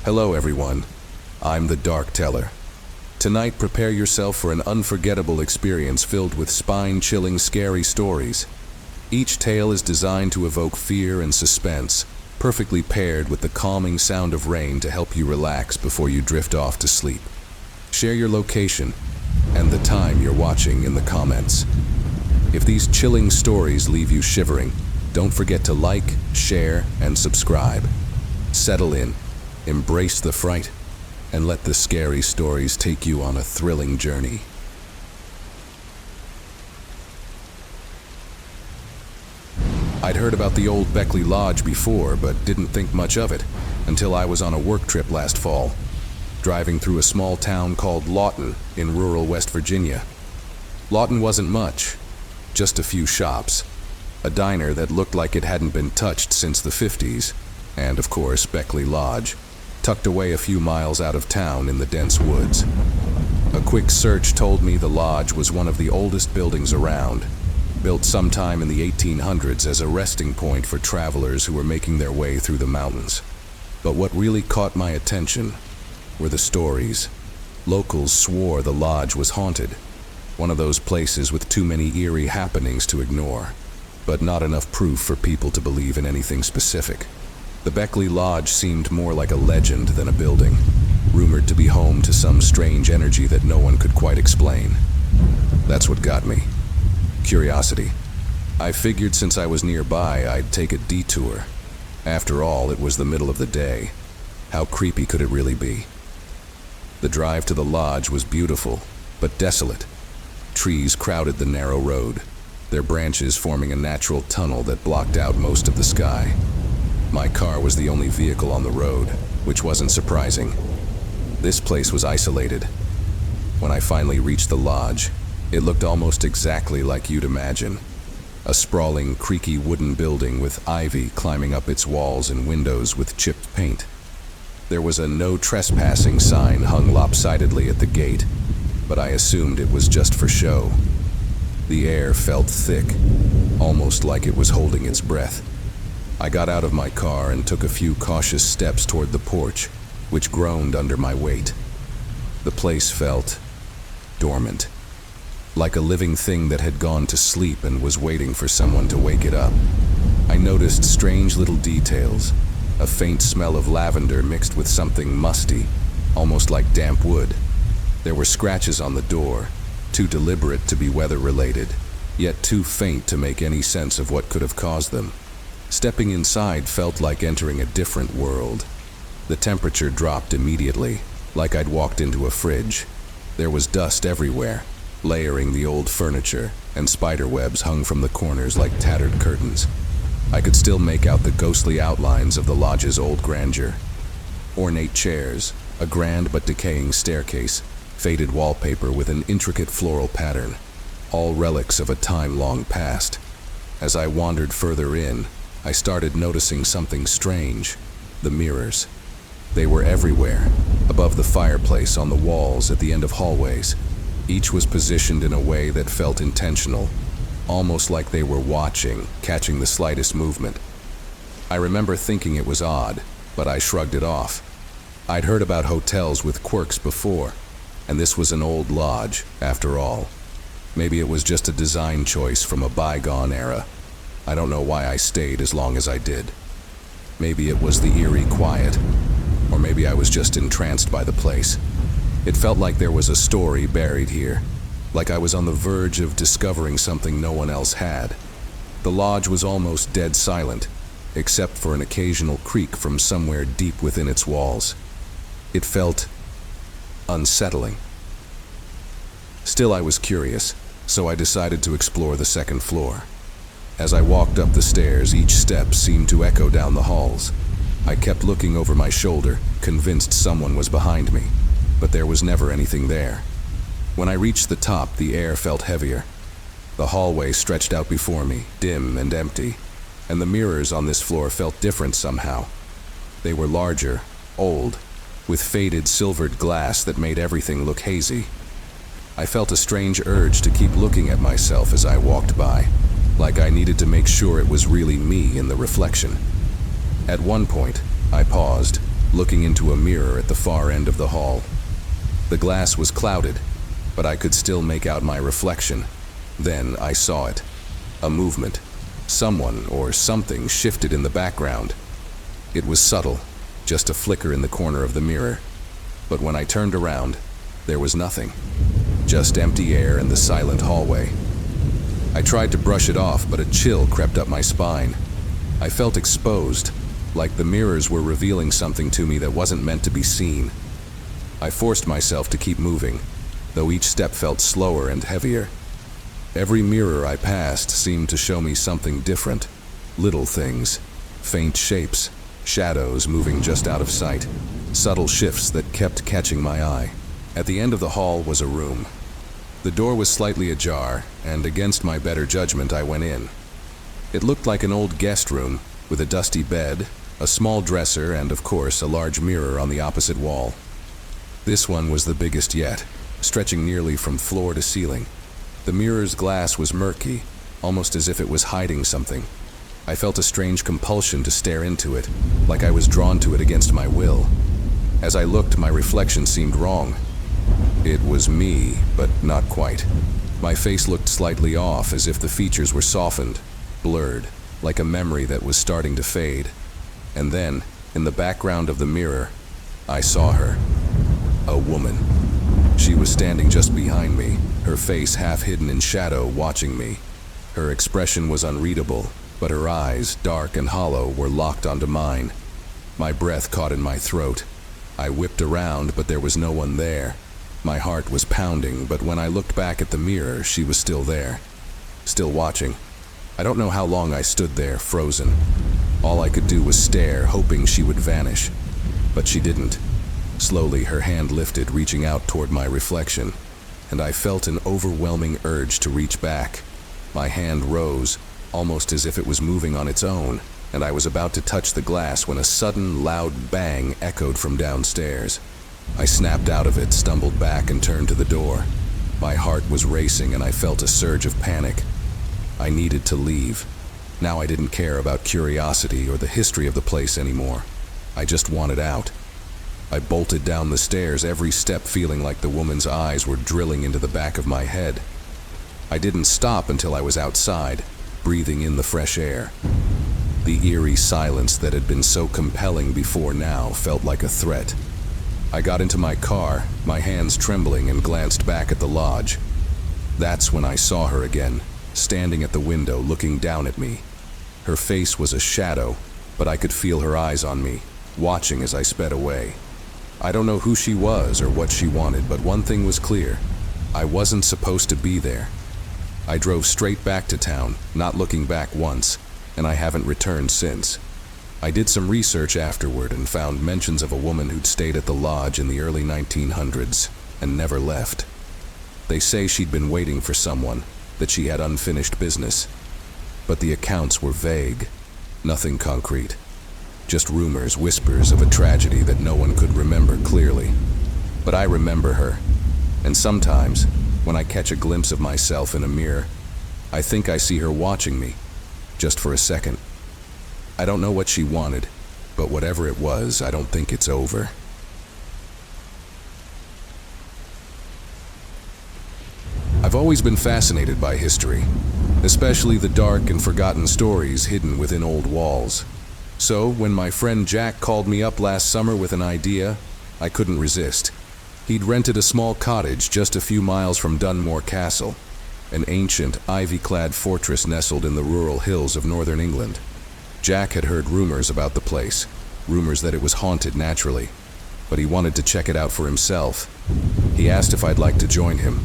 Hello everyone, I'm the Dark Teller. Tonight prepare yourself for an unforgettable experience filled with spine-chilling scary stories. Each tale is designed to evoke fear and suspense, perfectly paired with the calming sound of rain to help you relax before you drift off to sleep. Share your location and the time you're watching in the comments. If these chilling stories leave you shivering, don't forget to like, share, and subscribe. Settle in, embrace the fright, and let the scary stories take you on a thrilling journey. I'd heard about the old Beckley Lodge before, but didn't think much of it until I was on a work trip last fall, driving through a small town called Lawton in rural West Virginia. Lawton wasn't much, just a few shops, a diner that looked like it hadn't been touched since the 50s, and of course Beckley Lodge, tucked away a few miles out of town in the dense woods. A quick search told me the lodge was one of the oldest buildings around, built sometime in the 1800s as a resting point for travelers who were making their way through the mountains. But what really caught my attention were the stories. Locals swore the lodge was haunted, one of those places with too many eerie happenings to ignore, but not enough proof for people to believe in anything specific. The Beckley Lodge seemed more like a legend than a building, rumored to be home to some strange energy that no one could quite explain. That's what got me. Curiosity. I figured since I was nearby, I'd take a detour. After all, it was the middle of the day. How creepy could it really be? The drive to the lodge was beautiful, but desolate. Trees crowded the narrow road, their branches forming a natural tunnel that blocked out most of the sky. My car was the only vehicle on the road, which wasn't surprising. This place was isolated. When I finally reached the lodge, it looked almost exactly like you'd imagine. A sprawling, creaky wooden building with ivy climbing up its walls and windows with chipped paint. There was a no trespassing sign hung lopsidedly at the gate, but I assumed it was just for show. The air felt thick, almost like it was holding its breath. I got out of my car and took a few cautious steps toward the porch, which groaned under my weight. The place felt dormant, like a living thing that had gone to sleep and was waiting for someone to wake it up. I noticed strange little details, a faint smell of lavender mixed with something musty, almost like damp wood. There were scratches on the door, too deliberate to be weather-related, yet too faint to make any sense of what could have caused them. Stepping inside felt like entering a different world. The temperature dropped immediately, like I'd walked into a fridge. There was dust everywhere, layering the old furniture, and spider webs hung from the corners like tattered curtains. I could still make out the ghostly outlines of the lodge's old grandeur. Ornate chairs, a grand but decaying staircase, faded wallpaper with an intricate floral pattern, all relics of a time long past. As I wandered further in, I started noticing something strange: the mirrors. They were everywhere, above the fireplace, on the walls, at the end of hallways. Each was positioned in a way that felt intentional, almost like they were watching, catching the slightest movement. I remember thinking it was odd, but I shrugged it off. I'd heard about hotels with quirks before, and this was an old lodge, after all. Maybe it was just a design choice from a bygone era. I don't know why I stayed as long as I did. Maybe it was the eerie quiet, or maybe I was just entranced by the place. It felt like there was a story buried here, like I was on the verge of discovering something no one else had. The lodge was almost dead silent, except for an occasional creak from somewhere deep within its walls. It felt unsettling. Still, I was curious, so I decided to explore the second floor. As I walked up the stairs, each step seemed to echo down the halls. I kept looking over my shoulder, convinced someone was behind me, but there was never anything there. When I reached the top, the air felt heavier. The hallway stretched out before me, dim and empty, and the mirrors on this floor felt different somehow. They were larger, old, with faded silvered glass that made everything look hazy. I felt a strange urge to keep looking at myself as I walked by, like I needed to make sure it was really me in the reflection. At one point, I paused, looking into a mirror at the far end of the hall. The glass was clouded, but I could still make out my reflection. Then I saw it. A movement. Someone or something shifted in the background. It was subtle, just a flicker in the corner of the mirror. But when I turned around, there was nothing. Just empty air and the silent hallway. I tried to brush it off, but a chill crept up my spine. I felt exposed, like the mirrors were revealing something to me that wasn't meant to be seen. I forced myself to keep moving, though each step felt slower and heavier. Every mirror I passed seemed to show me something different. Little things, faint shapes, shadows moving just out of sight, subtle shifts that kept catching my eye. At the end of the hall was a room. The door was slightly ajar, and against my better judgment, I went in. It looked like an old guest room, with a dusty bed, a small dresser, and of course, a large mirror on the opposite wall. This one was the biggest yet, stretching nearly from floor to ceiling. The mirror's glass was murky, almost as if it was hiding something. I felt a strange compulsion to stare into it, like I was drawn to it against my will. As I looked, my reflection seemed wrong. It was me, but not quite. My face looked slightly off, as if the features were softened, blurred, like a memory that was starting to fade. And then, in the background of the mirror, I saw her. A woman. She was standing just behind me, her face half hidden in shadow, watching me. Her expression was unreadable, but her eyes, dark and hollow, were locked onto mine. My breath caught in my throat. I whipped around, but there was no one there. My heart was pounding, but when I looked back at the mirror, she was still there. Still watching. I don't know how long I stood there, frozen. All I could do was stare, hoping she would vanish. But she didn't. Slowly, her hand lifted, reaching out toward my reflection, and I felt an overwhelming urge to reach back. My hand rose, almost as if it was moving on its own, and I was about to touch the glass when a sudden, loud bang echoed from downstairs. I snapped out of it, stumbled back, and turned to the door. My heart was racing, and I felt a surge of panic. I needed to leave. Now I didn't care about curiosity or the history of the place anymore. I just wanted out. I bolted down the stairs, every step feeling like the woman's eyes were drilling into the back of my head. I didn't stop until I was outside, breathing in the fresh air. The eerie silence that had been so compelling before now felt like a threat. I got into my car, my hands trembling, and glanced back at the lodge. That's when I saw her again, standing at the window looking down at me. Her face was a shadow, but I could feel her eyes on me, watching as I sped away. I don't know who she was or what she wanted, but one thing was clear. I wasn't supposed to be there. I drove straight back to town, not looking back once, and I haven't returned since. I did some research afterward and found mentions of a woman who'd stayed at the lodge in the early 1900s and never left. They say she'd been waiting for someone, that she had unfinished business. But the accounts were vague, nothing concrete. Just rumors, whispers of a tragedy that no one could remember clearly. But I remember her, and sometimes, when I catch a glimpse of myself in a mirror, I think I see her watching me, just for a second. I don't know what she wanted, but whatever it was, I don't think it's over. I've always been fascinated by history, especially the dark and forgotten stories hidden within old walls. So, when my friend Jack called me up last summer with an idea, I couldn't resist. He'd rented a small cottage just a few miles from Dunmore Castle, an ancient, ivy-clad fortress nestled in the rural hills of northern England. Jack had heard rumors about the place, rumors that it was haunted naturally, but he wanted to check it out for himself. He asked if I'd like to join him.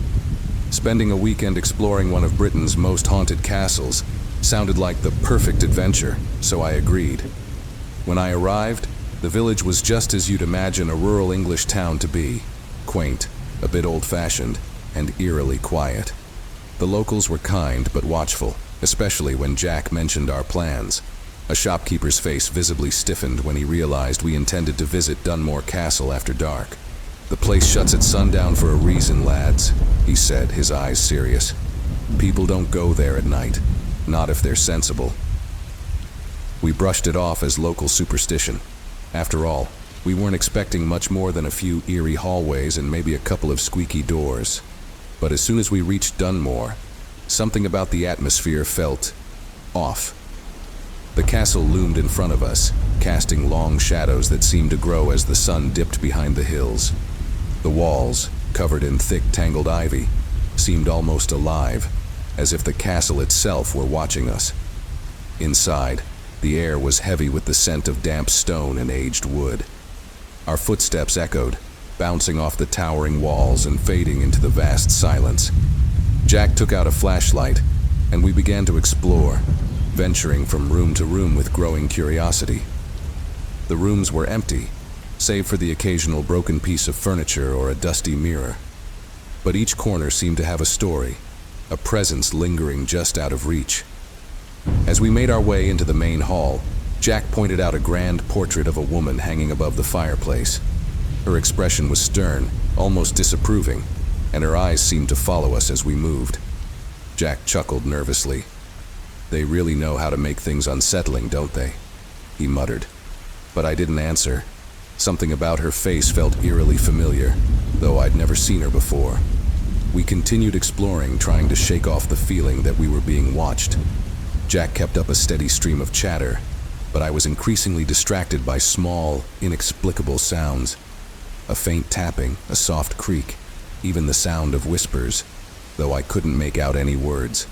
Spending a weekend exploring one of Britain's most haunted castles sounded like the perfect adventure, so I agreed. When I arrived, the village was just as you'd imagine a rural English town to be, quaint, a bit old-fashioned, and eerily quiet. The locals were kind but watchful, especially when Jack mentioned our plans. A shopkeeper's face visibly stiffened when he realized we intended to visit Dunmore Castle after dark. "The place shuts at sundown for a reason, lads," he said, his eyes serious. "People don't go there at night, not if they're sensible." We brushed it off as local superstition. After all, We weren't expecting much more than a few eerie hallways and maybe a couple of squeaky doors. But as soon as we reached Dunmore, something about the atmosphere felt off. The castle loomed in front of us, casting long shadows that seemed to grow as the sun dipped behind the hills. The walls, covered in thick, tangled ivy, seemed almost alive, as if the castle itself were watching us. Inside, the air was heavy with the scent of damp stone and aged wood. Our footsteps echoed, bouncing off the towering walls and fading into the vast silence. Jack took out a flashlight, and we began to explore, venturing from room to room with growing curiosity. The rooms were empty, save for the occasional broken piece of furniture or a dusty mirror. But each corner seemed to have a story, a presence lingering just out of reach. As we made our way into the main hall, Jack pointed out a grand portrait of a woman hanging above the fireplace. Her expression was stern, almost disapproving, and her eyes seemed to follow us as we moved. Jack chuckled nervously. "They really know how to make things unsettling, don't they?" he muttered. But I didn't answer. Something about her face felt eerily familiar, though I'd never seen her before. We continued exploring, trying to shake off the feeling that we were being watched. Jack kept up a steady stream of chatter, but I was increasingly distracted by small, inexplicable sounds. A faint tapping, a soft creak, even the sound of whispers, though I couldn't make out any words.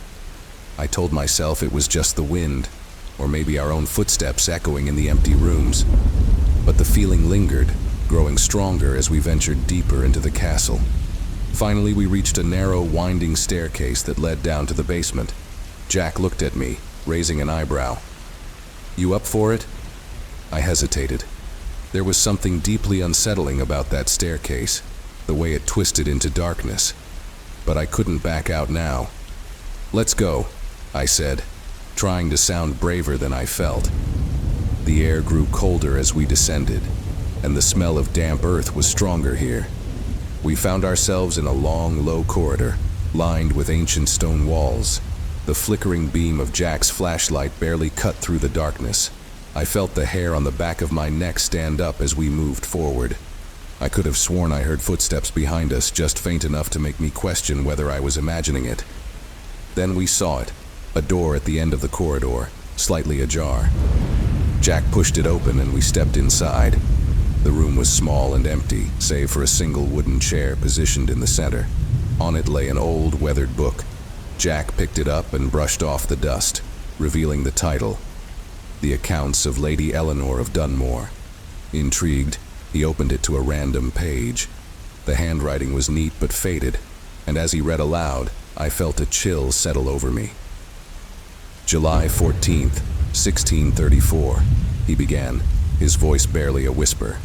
I told myself it was just the wind, or maybe our own footsteps echoing in the empty rooms. But the feeling lingered, growing stronger as we ventured deeper into the castle. Finally, we reached a narrow, winding staircase that led down to the basement. Jack looked at me, raising an eyebrow. "You up for it?" I hesitated. There was something deeply unsettling about that staircase, the way it twisted into darkness. But I couldn't back out now. "Let's go," I said, trying to sound braver than I felt. The air grew colder as we descended, and the smell of damp earth was stronger here. We found ourselves in a long, low corridor, lined with ancient stone walls. The flickering beam of Jack's flashlight barely cut through the darkness. I felt the hair on the back of my neck stand up as we moved forward. I could have sworn I heard footsteps behind us, just faint enough to make me question whether I was imagining it. Then we saw it, a door at the end of the corridor, slightly ajar. Jack pushed it open and we stepped inside. The room was small and empty, save for a single wooden chair positioned in the center. On it lay an old, weathered book. Jack picked it up and brushed off the dust, revealing the title, The Accounts of Lady Eleanor of Dunmore. Intrigued, he opened it to a random page. The handwriting was neat but faded, and as he read aloud, I felt a chill settle over me. "July 14th, 1634, he began, his voice barely a whisper.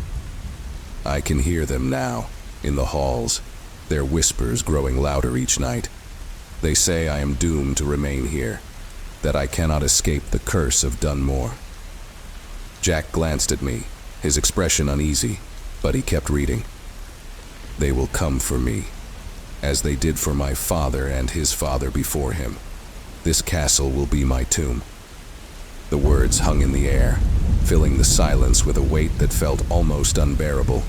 "I can hear them now, in the halls, their whispers growing louder each night. They say I am doomed to remain here, that I cannot escape the curse of Dunmore." Jack glanced at me, his expression uneasy, but he kept reading. "They will come for me, as they did for my father and his father before him. This castle will be my tomb." The words hung in the air, filling the silence with a weight that felt almost unbearable.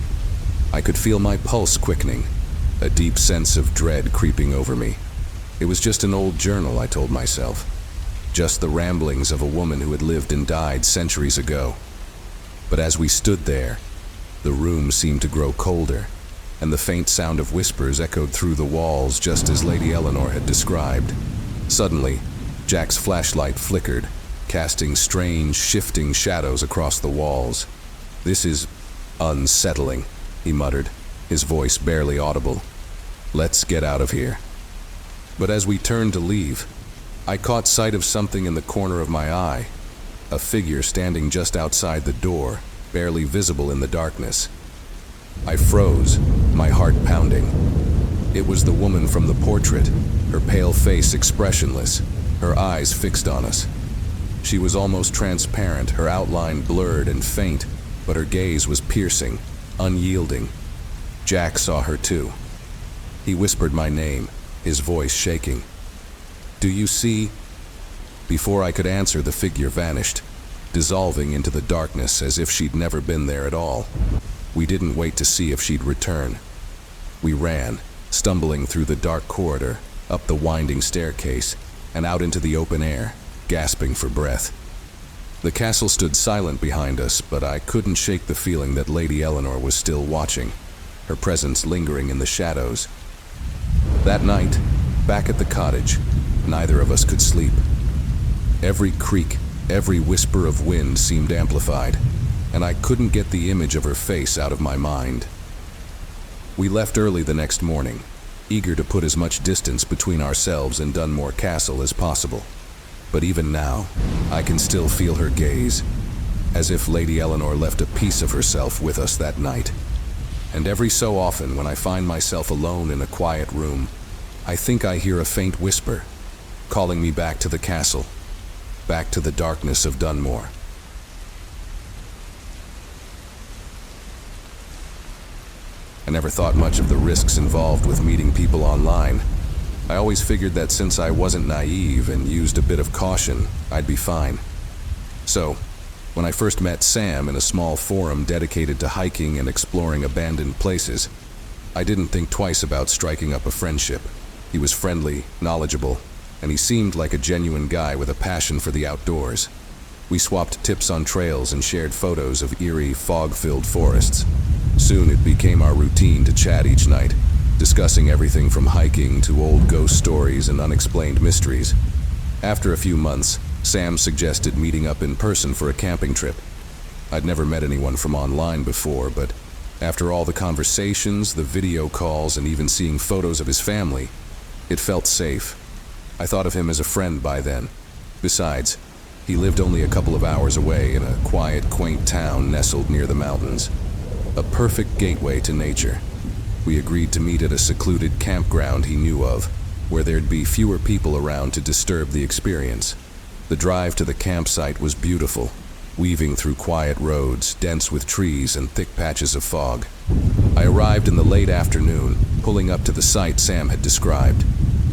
I could feel my pulse quickening, a deep sense of dread creeping over me. It was just an old journal, I told myself. Just the ramblings of a woman who had lived and died centuries ago. But as we stood there, the room seemed to grow colder, and the faint sound of whispers echoed through the walls just as Lady Eleanor had described. Suddenly, Jack's flashlight flickered, casting strange, shifting shadows across the walls. "This is unsettling," he muttered, his voice barely audible. "Let's get out of here." But as we turned to leave, I caught sight of something in the corner of my eye, a figure standing just outside the door, barely visible in the darkness. I froze, my heart pounding. It was the woman from the portrait, her pale face expressionless, her eyes fixed on us. She was almost transparent, her outline blurred and faint, but her gaze was piercing, unyielding. Jack saw her too. He whispered my name, his voice shaking. "Do you see?" Before I could answer, the figure vanished, dissolving into the darkness as if she'd never been there at all. We didn't wait to see if she'd return. We ran, stumbling through the dark corridor, up the winding staircase, and out into the open air, gasping for breath. The castle stood silent behind us, but I couldn't shake the feeling that Lady Eleanor was still watching, her presence lingering in the shadows. That night, back at the cottage, neither of us could sleep. Every creak, every whisper of wind seemed amplified, and I couldn't get the image of her face out of my mind. We left early the next morning, eager to put as much distance between ourselves and Dunmore Castle as possible. But even now, I can still feel her gaze, as if Lady Eleanor left a piece of herself with us that night. And every so often, when I find myself alone in a quiet room, I think I hear a faint whisper, calling me back to the castle, back to the darkness of Dunmore. I never thought much of the risks involved with meeting people online. I always figured that since I wasn't naive and used a bit of caution, I'd be fine. So, when I first met Sam in a small forum dedicated to hiking and exploring abandoned places, I didn't think twice about striking up a friendship. He was friendly, knowledgeable, and he seemed like a genuine guy with a passion for the outdoors. We swapped tips on trails and shared photos of eerie, fog-filled forests. Soon it became our routine to chat each night, discussing everything from hiking to old ghost stories and unexplained mysteries. After a few months, Sam suggested meeting up in person for a camping trip. I'd never met anyone from online before, but after all the conversations, the video calls, and even seeing photos of his family, it felt safe. I thought of him as a friend by then. Besides, he lived only a couple of hours away in a quiet, quaint town nestled near the mountains. A perfect gateway to nature. We agreed to meet at a secluded campground he knew of, where there'd be fewer people around to disturb the experience. The drive to the campsite was beautiful, weaving through quiet roads, dense with trees and thick patches of fog. I arrived in the late afternoon, pulling up to the site Sam had described.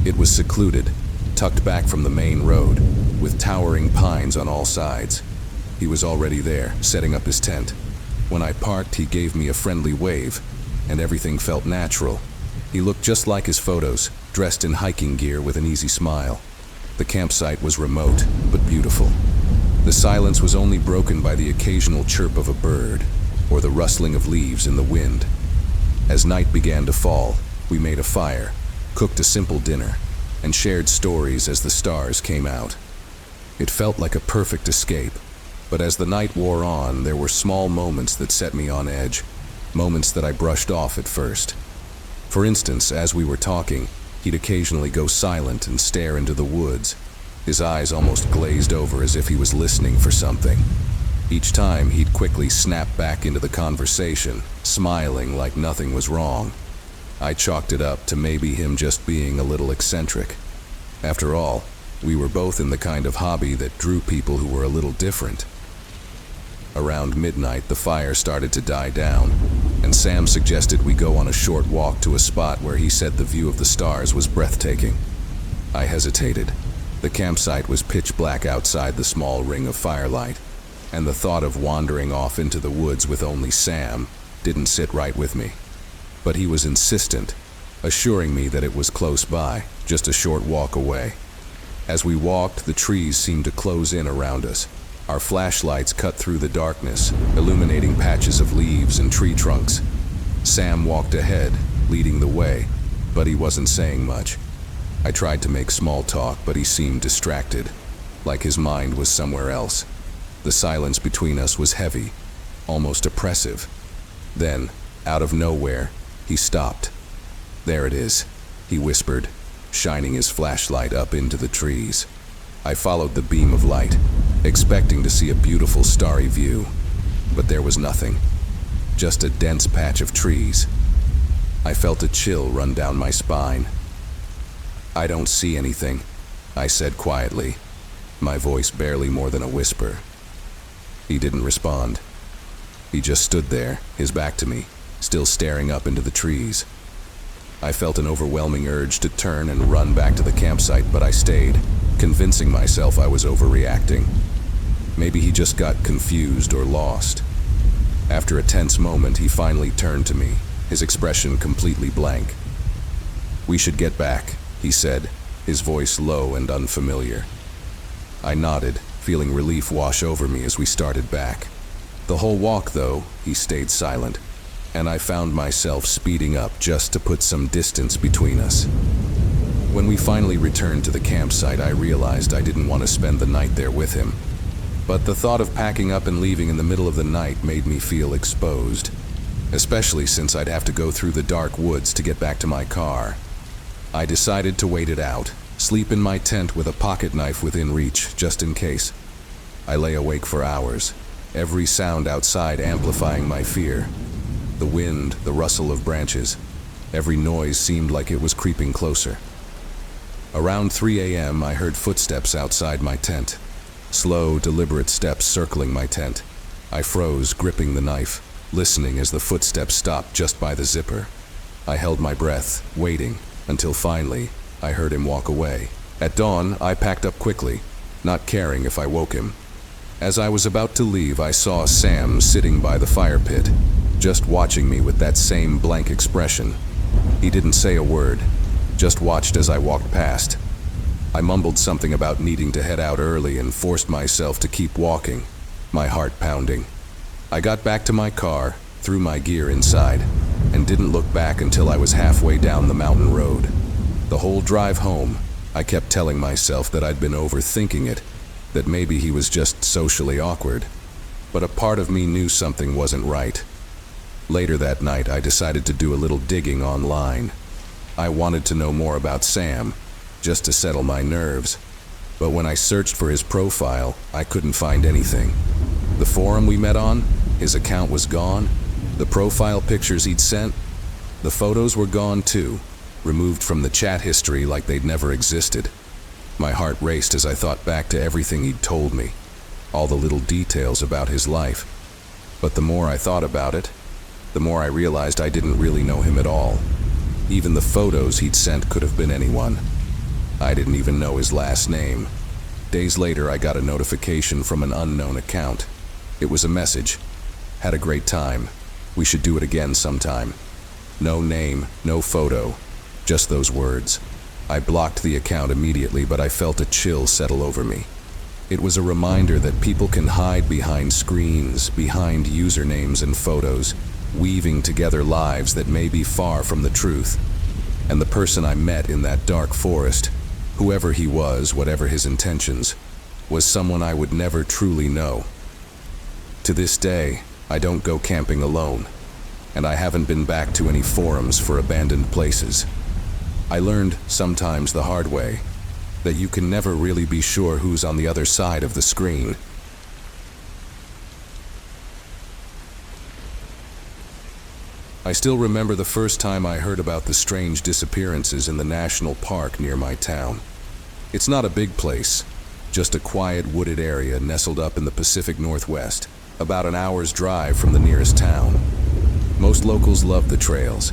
It was secluded, tucked back from the main road, with towering pines on all sides. He was already there, setting up his tent. When I parked, he gave me a friendly wave, and everything felt natural. He looked just like his photos, dressed in hiking gear with an easy smile. The campsite was remote, but beautiful. The silence was only broken by the occasional chirp of a bird, or the rustling of leaves in the wind. As night began to fall, we made a fire, cooked a simple dinner, and shared stories as the stars came out. It felt like a perfect escape, but as the night wore on, there were small moments that set me on edge, moments that I brushed off at first. For instance, as we were talking, he'd occasionally go silent and stare into the woods, his eyes almost glazed over as if he was listening for something. Each time, he'd quickly snap back into the conversation, smiling like nothing was wrong. I chalked it up to maybe him just being a little eccentric. After all, we were both in the kind of hobby that drew people who were a little different. Around midnight, the fire started to die down, and Sam suggested we go on a short walk to a spot where he said the view of the stars was breathtaking. I hesitated. The campsite was pitch black outside the small ring of firelight, and the thought of wandering off into the woods with only Sam didn't sit right with me. But he was insistent, assuring me that it was close by, just a short walk away. As we walked, the trees seemed to close in around us. Our flashlights cut through the darkness, illuminating patches of leaves and tree trunks. Sam walked ahead, leading the way, but he wasn't saying much. I tried to make small talk, but he seemed distracted, like his mind was somewhere else. The silence between us was heavy, almost oppressive. Then, out of nowhere, he stopped. "There it is," he whispered, shining his flashlight up into the trees. I followed the beam of light, expecting to see a beautiful starry view, but there was nothing, just a dense patch of trees. I felt a chill run down my spine. "I don't see anything," I said quietly, my voice barely more than a whisper. He didn't respond. He just stood there, his back to me, still staring up into the trees. I felt an overwhelming urge to turn and run back to the campsite, but I stayed, convincing myself I was overreacting. Maybe he just got confused or lost. After a tense moment, he finally turned to me, his expression completely blank. "We should get back," he said, his voice low and unfamiliar. I nodded, feeling relief wash over me as we started back. The whole walk, though, he stayed silent, and I found myself speeding up just to put some distance between us. When we finally returned to the campsite, I realized I didn't want to spend the night there with him. But the thought of packing up and leaving in the middle of the night made me feel exposed, especially since I'd have to go through the dark woods to get back to my car. I decided to wait it out, sleep in my tent with a pocket knife within reach, just in case. I lay awake for hours, every sound outside amplifying my fear. The wind, the rustle of branches, every noise seemed like it was creeping closer. Around 3 a.m., I heard footsteps outside my tent. Slow, deliberate steps circling my tent. I froze, gripping the knife, listening as the footsteps stopped just by the zipper. I held my breath, waiting, until finally, I heard him walk away. At dawn, I packed up quickly, not caring if I woke him. As I was about to leave, I saw Sam sitting by the fire pit, just watching me with that same blank expression. He didn't say a word, just watched as I walked past. I mumbled something about needing to head out early and forced myself to keep walking, my heart pounding. I got back to my car, threw my gear inside, and didn't look back until I was halfway down the mountain road. The whole drive home, I kept telling myself that I'd been overthinking it, that maybe he was just socially awkward. But a part of me knew something wasn't right. Later that night, I decided to do a little digging online. I wanted to know more about Sam, just to settle my nerves. But when I searched for his profile, I couldn't find anything. The forum we met on, his account was gone. The profile pictures he'd sent, the photos were gone too, removed from the chat history like they'd never existed. My heart raced as I thought back to everything he'd told me, all the little details about his life. But the more I thought about it, the more I realized I didn't really know him at all. Even the photos he'd sent could have been anyone. I didn't even know his last name. Days later, I got a notification from an unknown account. It was a message. "Had a great time. We should do it again sometime." No name, no photo, just those words. I blocked the account immediately, but I felt a chill settle over me. It was a reminder that people can hide behind screens, behind usernames and photos, weaving together lives that may be far from the truth. And the person I met in that dark forest, whoever he was, whatever his intentions, was someone I would never truly know. To this day, I don't go camping alone, and I haven't been back to any forums for abandoned places. I learned, sometimes the hard way, that you can never really be sure who's on the other side of the screen. I still remember the first time I heard about the strange disappearances in the national park near my town. It's not a big place, just a quiet wooded area nestled up in the Pacific Northwest, about an hour's drive from the nearest town. Most locals love the trails,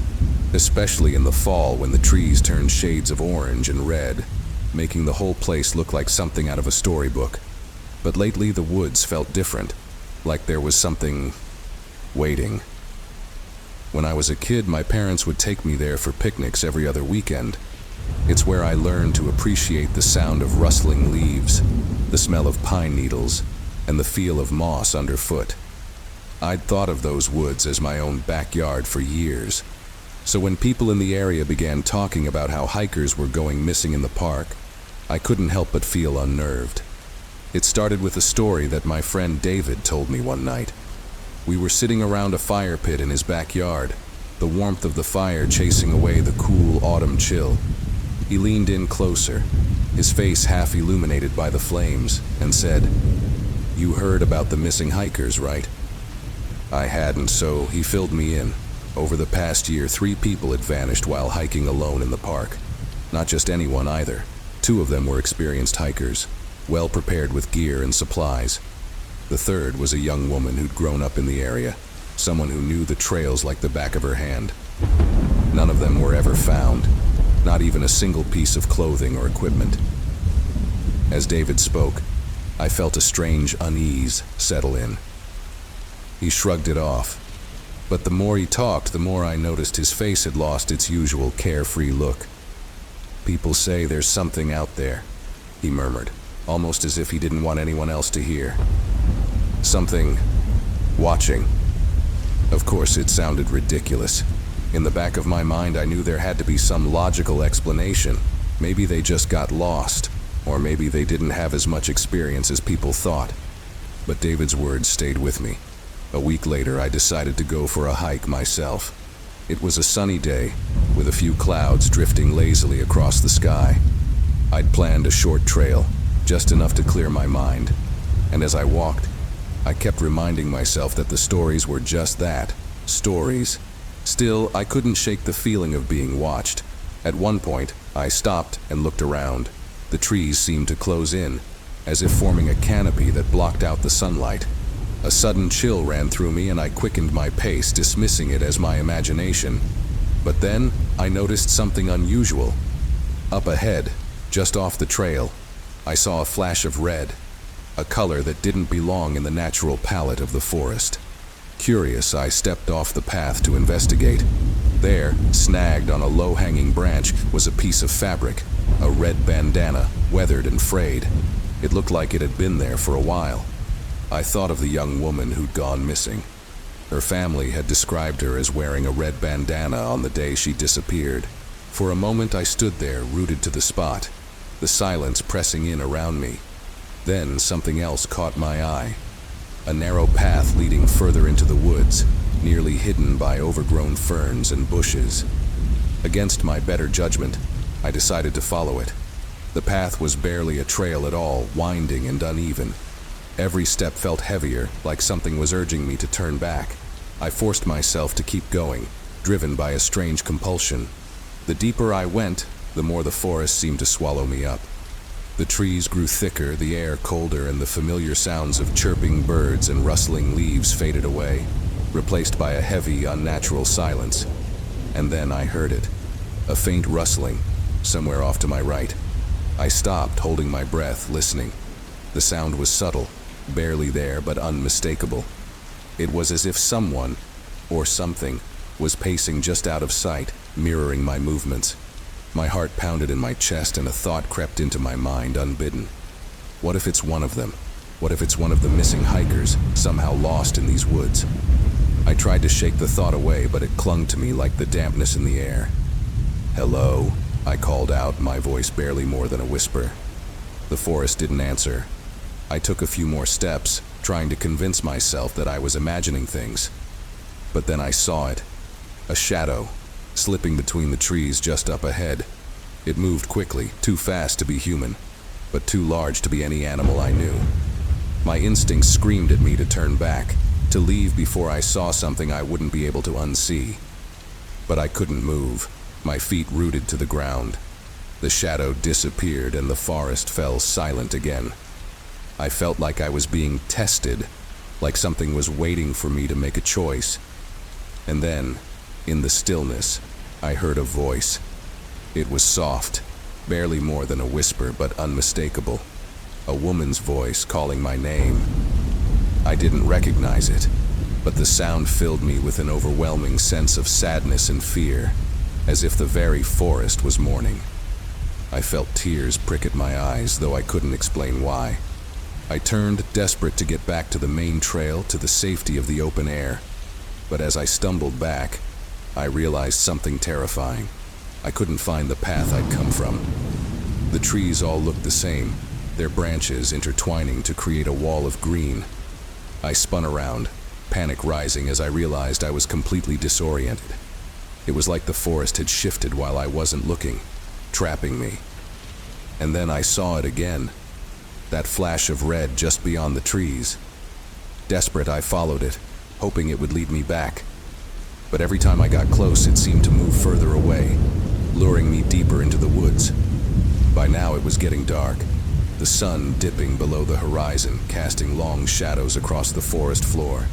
especially in the fall when the trees turn shades of orange and red, making the whole place look like something out of a storybook. But lately the woods felt different, like there was something waiting. When I was a kid, my parents would take me there for picnics every other weekend. It's where I learned to appreciate the sound of rustling leaves, the smell of pine needles, and the feel of moss underfoot. I'd thought of those woods as my own backyard for years. So when people in the area began talking about how hikers were going missing in the park, I couldn't help but feel unnerved. It started with a story that my friend David told me one night. We were sitting around a fire pit in his backyard, the warmth of the fire chasing away the cool autumn chill. He leaned in closer, his face half illuminated by the flames, and said, "You heard about the missing hikers, right?" I hadn't, so he filled me in. Over the past year, 3 people had vanished while hiking alone in the park. Not just anyone either. 2 of them were experienced hikers, well prepared with gear and supplies. The third was a young woman who'd grown up in the area, someone who knew the trails like the back of her hand. None of them were ever found, not even a single piece of clothing or equipment. As David spoke, I felt a strange unease settle in. He shrugged it off, but the more he talked, the more I noticed his face had lost its usual carefree look. "People say there's something out there," he murmured, almost as if he didn't want anyone else to hear. "Something watching." Of course, it sounded ridiculous. In the back of my mind, I knew there had to be some logical explanation. Maybe they just got lost, or maybe they didn't have as much experience as people thought. But David's words stayed with me. A week later, I decided to go for a hike myself. It was a sunny day, with a few clouds drifting lazily across the sky. I'd planned a short trail, just enough to clear my mind, and as I walked, I kept reminding myself that the stories were just that, stories. Still, I couldn't shake the feeling of being watched. At one point, I stopped and looked around. The trees seemed to close in, as if forming a canopy that blocked out the sunlight. A sudden chill ran through me and I quickened my pace, dismissing it as my imagination. But then, I noticed something unusual. Up ahead, just off the trail, I saw a flash of red, a color that didn't belong in the natural palette of the forest. Curious, I stepped off the path to investigate. There, snagged on a low-hanging branch, was a piece of fabric, a red bandana, weathered and frayed. It looked like it had been there for a while. I thought of the young woman who'd gone missing. Her family had described her as wearing a red bandana on the day she disappeared. For a moment I stood there, rooted to the spot, the silence pressing in around me. Then something else caught my eye. A narrow path leading further into the woods, nearly hidden by overgrown ferns and bushes. Against my better judgment, I decided to follow it. The path was barely a trail at all, winding and uneven. Every step felt heavier, like something was urging me to turn back. I forced myself to keep going, driven by a strange compulsion. The deeper I went, the more the forest seemed to swallow me up. The trees grew thicker, the air colder, and the familiar sounds of chirping birds and rustling leaves faded away, replaced by a heavy, unnatural silence. And then I heard it, a faint rustling, somewhere off to my right. I stopped, holding my breath, listening. The sound was subtle, barely there, but unmistakable. It was as if someone, or something, was pacing just out of sight, mirroring my movements. My heart pounded in my chest and a thought crept into my mind unbidden. What if it's one of them? What if it's one of the missing hikers, somehow lost in these woods? I tried to shake the thought away, but it clung to me like the dampness in the air. "Hello?" I called out, my voice barely more than a whisper. The forest didn't answer. I took a few more steps, trying to convince myself that I was imagining things. But then I saw it, a shadow, slipping between the trees just up ahead. It moved quickly, too fast to be human, but too large to be any animal I knew. My instincts screamed at me to turn back, to leave before I saw something I wouldn't be able to unsee. But I couldn't move, my feet rooted to the ground. The shadow disappeared and the forest fell silent again. I felt like I was being tested, like something was waiting for me to make a choice. And then, in the stillness, I heard a voice. It was soft, barely more than a whisper, but unmistakable. A woman's voice calling my name. I didn't recognize it, but the sound filled me with an overwhelming sense of sadness and fear, as if the very forest was mourning. I felt tears prick at my eyes, though I couldn't explain why. I turned, desperate to get back to the main trail, to the safety of the open air. But as I stumbled back, I realized something terrifying. I couldn't find the path I'd come from. The trees all looked the same, their branches intertwining to create a wall of green. I spun around, panic rising as I realized I was completely disoriented. It was like the forest had shifted while I wasn't looking, trapping me. And then I saw it again, that flash of red just beyond the trees. Desperate, I followed it, hoping it would lead me back. But every time I got close, it seemed to move further away, luring me deeper into the woods. By now it was getting dark, the sun dipping below the horizon, casting long shadows across the forest floor.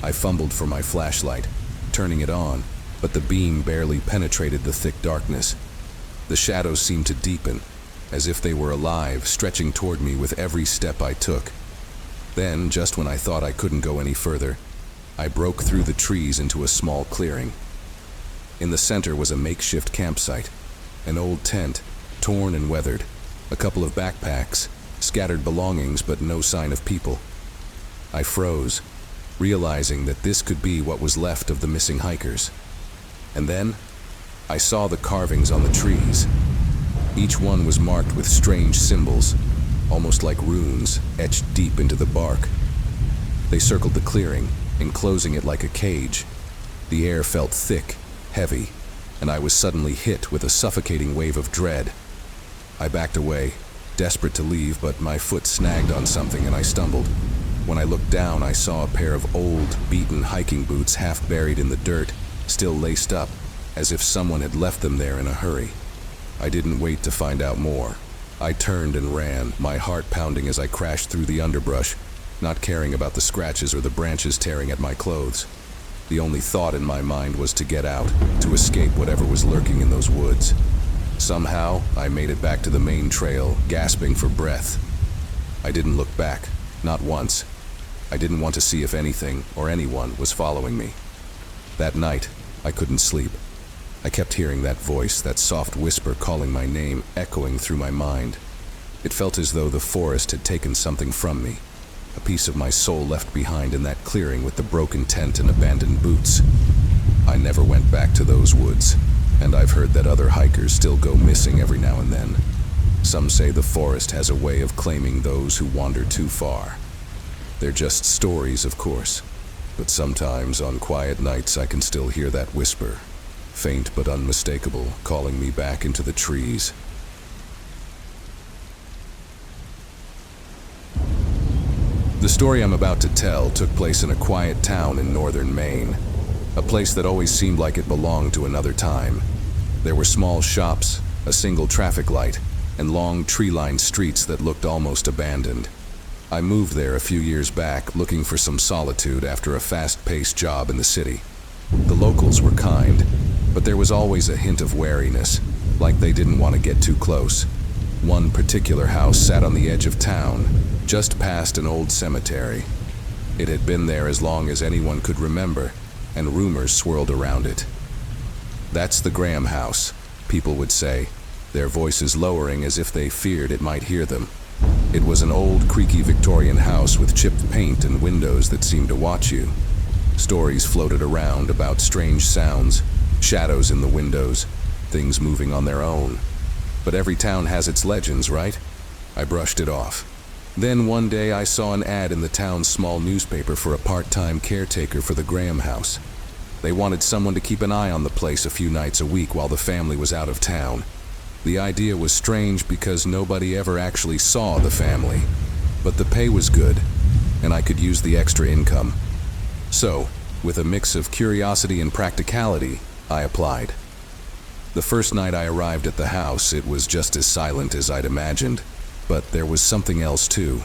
I fumbled for my flashlight, turning it on, but the beam barely penetrated the thick darkness. The shadows seemed to deepen, as if they were alive, stretching toward me with every step I took. Then, just when I thought I couldn't go any further, I broke through the trees into a small clearing. In the center was a makeshift campsite, an old tent, torn and weathered, a couple of backpacks, scattered belongings, but no sign of people. I froze, realizing that this could be what was left of the missing hikers. And then, I saw the carvings on the trees. Each one was marked with strange symbols, almost like runes etched deep into the bark. They circled the clearing, enclosing it like a cage. The air felt thick, heavy, and I was suddenly hit with a suffocating wave of dread. I backed away, desperate to leave, but my foot snagged on something and I stumbled. When I looked down, I saw a pair of old, beaten hiking boots half buried in the dirt, still laced up, as if someone had left them there in a hurry. I didn't wait to find out more. I turned and ran, my heart pounding as I crashed through the underbrush, not caring about the scratches or the branches tearing at my clothes. The only thought in my mind was to get out, to escape whatever was lurking in those woods. Somehow, I made it back to the main trail, gasping for breath. I didn't look back, not once. I didn't want to see if anything or anyone was following me. That night, I couldn't sleep. I kept hearing that voice, that soft whisper calling my name, echoing through my mind. It felt as though the forest had taken something from me, a piece of my soul left behind in that clearing with the broken tent and abandoned boots. I never went back to those woods, and I've heard that other hikers still go missing every now and then. Some say the forest has a way of claiming those who wander too far. They're just stories, of course, but sometimes on quiet nights I can still hear that whisper, faint but unmistakable, calling me back into the trees. The story I'm about to tell took place in a quiet town in northern Maine, a place that always seemed like it belonged to another time. There were small shops, a single traffic light, and long tree-lined streets that looked almost abandoned. I moved there a few years back, looking for some solitude after a fast-paced job in the city. The locals were kind, but there was always a hint of wariness, like they didn't want to get too close. One particular house sat on the edge of town, just past an old cemetery. It had been there as long as anyone could remember, and rumors swirled around it. "That's the Graham house," people would say, their voices lowering as if they feared it might hear them. It was an old, creaky Victorian house with chipped paint and windows that seemed to watch you. Stories floated around about strange sounds, shadows in the windows, things moving on their own. But every town has its legends, right? I brushed it off. Then one day I saw an ad in the town's small newspaper for a part-time caretaker for the Graham house. They wanted someone to keep an eye on the place a few nights a week while the family was out of town. The idea was strange because nobody ever actually saw the family, but the pay was good, and I could use the extra income. So, with a mix of curiosity and practicality, I applied. The first night I arrived at the house, it was just as silent as I'd imagined, but there was something else too,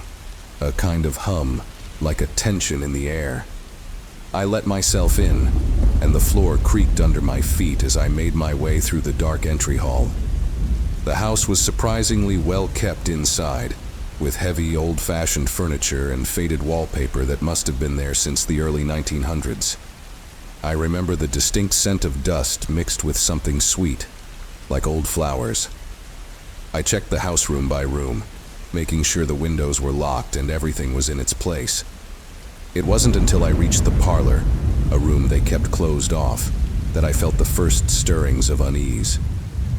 a kind of hum, like a tension in the air. I let myself in, and the floor creaked under my feet as I made my way through the dark entry hall. The house was surprisingly well kept inside, with heavy old-fashioned furniture and faded wallpaper that must have been there since the early 1900s. I remember the distinct scent of dust mixed with something sweet, like old flowers. I checked the house room by room, making sure the windows were locked and everything was in its place. It wasn't until I reached the parlor, a room they kept closed off, that I felt the first stirrings of unease.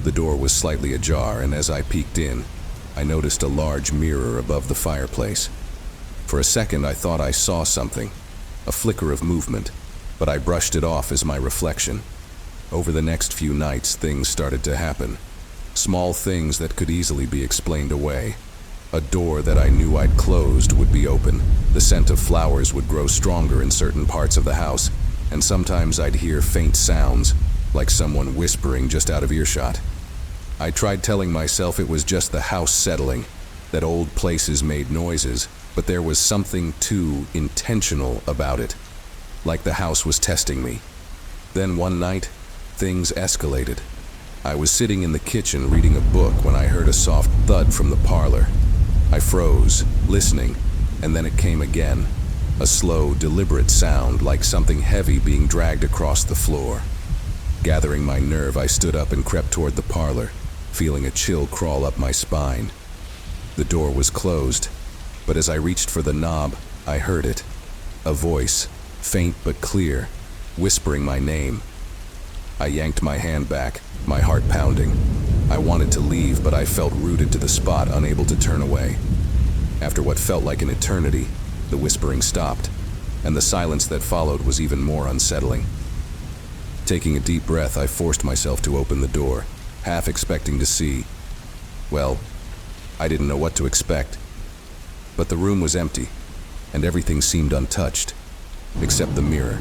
The door was slightly ajar, and as I peeked in, I noticed a large mirror above the fireplace. For a second, I thought I saw something, a flicker of movement, but I brushed it off as my reflection. Over the next few nights, things started to happen. Small things that could easily be explained away. A door that I knew I'd closed would be open. The scent of flowers would grow stronger in certain parts of the house, and sometimes I'd hear faint sounds, like someone whispering just out of earshot. I tried telling myself it was just the house settling, that old places made noises, but there was something too intentional about it, like the house was testing me. Then one night, things escalated. I was sitting in the kitchen reading a book when I heard a soft thud from the parlor. I froze, listening, and then it came again. A slow, deliberate sound like something heavy being dragged across the floor. Gathering my nerve, I stood up and crept toward the parlor, feeling a chill crawl up my spine. The door was closed, but as I reached for the knob, I heard it. A voice, faint but clear, whispering my name. I yanked my hand back, my heart pounding. I wanted to leave, but I felt rooted to the spot, unable to turn away. After what felt like an eternity, the whispering stopped, and the silence that followed was even more unsettling. Taking a deep breath, I forced myself to open the door, half expecting to see... well, I didn't know what to expect. But the room was empty, and everything seemed untouched, except the mirror.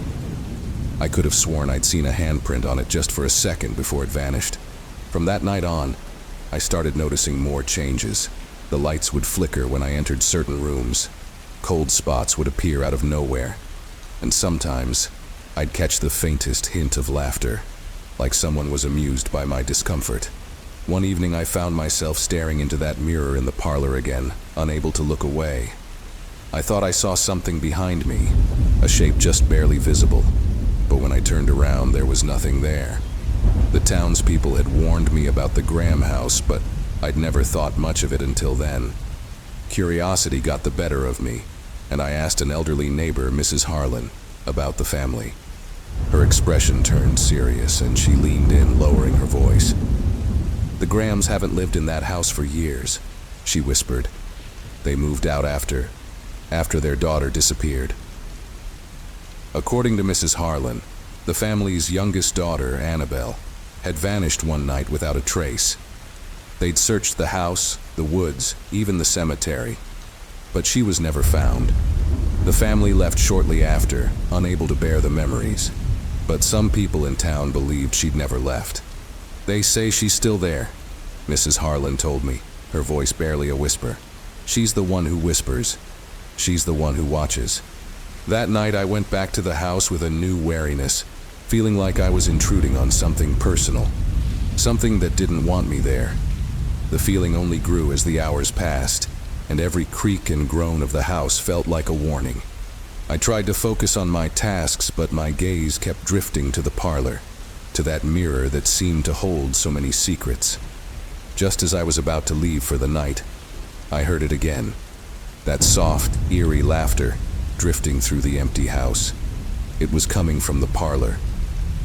I could have sworn I'd seen a handprint on it just for a second before it vanished. From that night on, I started noticing more changes. The lights would flicker when I entered certain rooms. Cold spots would appear out of nowhere, and sometimes I'd catch the faintest hint of laughter, like someone was amused by my discomfort. One evening I found myself staring into that mirror in the parlor again, unable to look away. I thought I saw something behind me, a shape just barely visible, but when I turned around there was nothing there. The townspeople had warned me about the Graham house, but I'd never thought much of it until then. Curiosity got the better of me, and I asked an elderly neighbor, Mrs. Harlan, about the family. Her expression turned serious, and she leaned in, lowering her voice. "The Grahams haven't lived in that house for years," she whispered. "They moved out after their daughter disappeared." According to Mrs. Harlan, the family's youngest daughter, Annabelle, had vanished one night without a trace. They'd searched the house, the woods, even the cemetery, but she was never found. The family left shortly after, unable to bear the memories, but some people in town believed she'd never left. "They say she's still there," Mrs. Harlan told me, her voice barely a whisper. "She's the one who whispers. She's the one who watches." That night I went back to the house with a new wariness, feeling like I was intruding on something personal, something that didn't want me there. The feeling only grew as the hours passed, and every creak and groan of the house felt like a warning. I tried to focus on my tasks, but my gaze kept drifting to the parlor, to that mirror that seemed to hold so many secrets. Just as I was about to leave for the night, I heard it again, that soft, eerie laughter drifting through the empty house. It was coming from the parlor.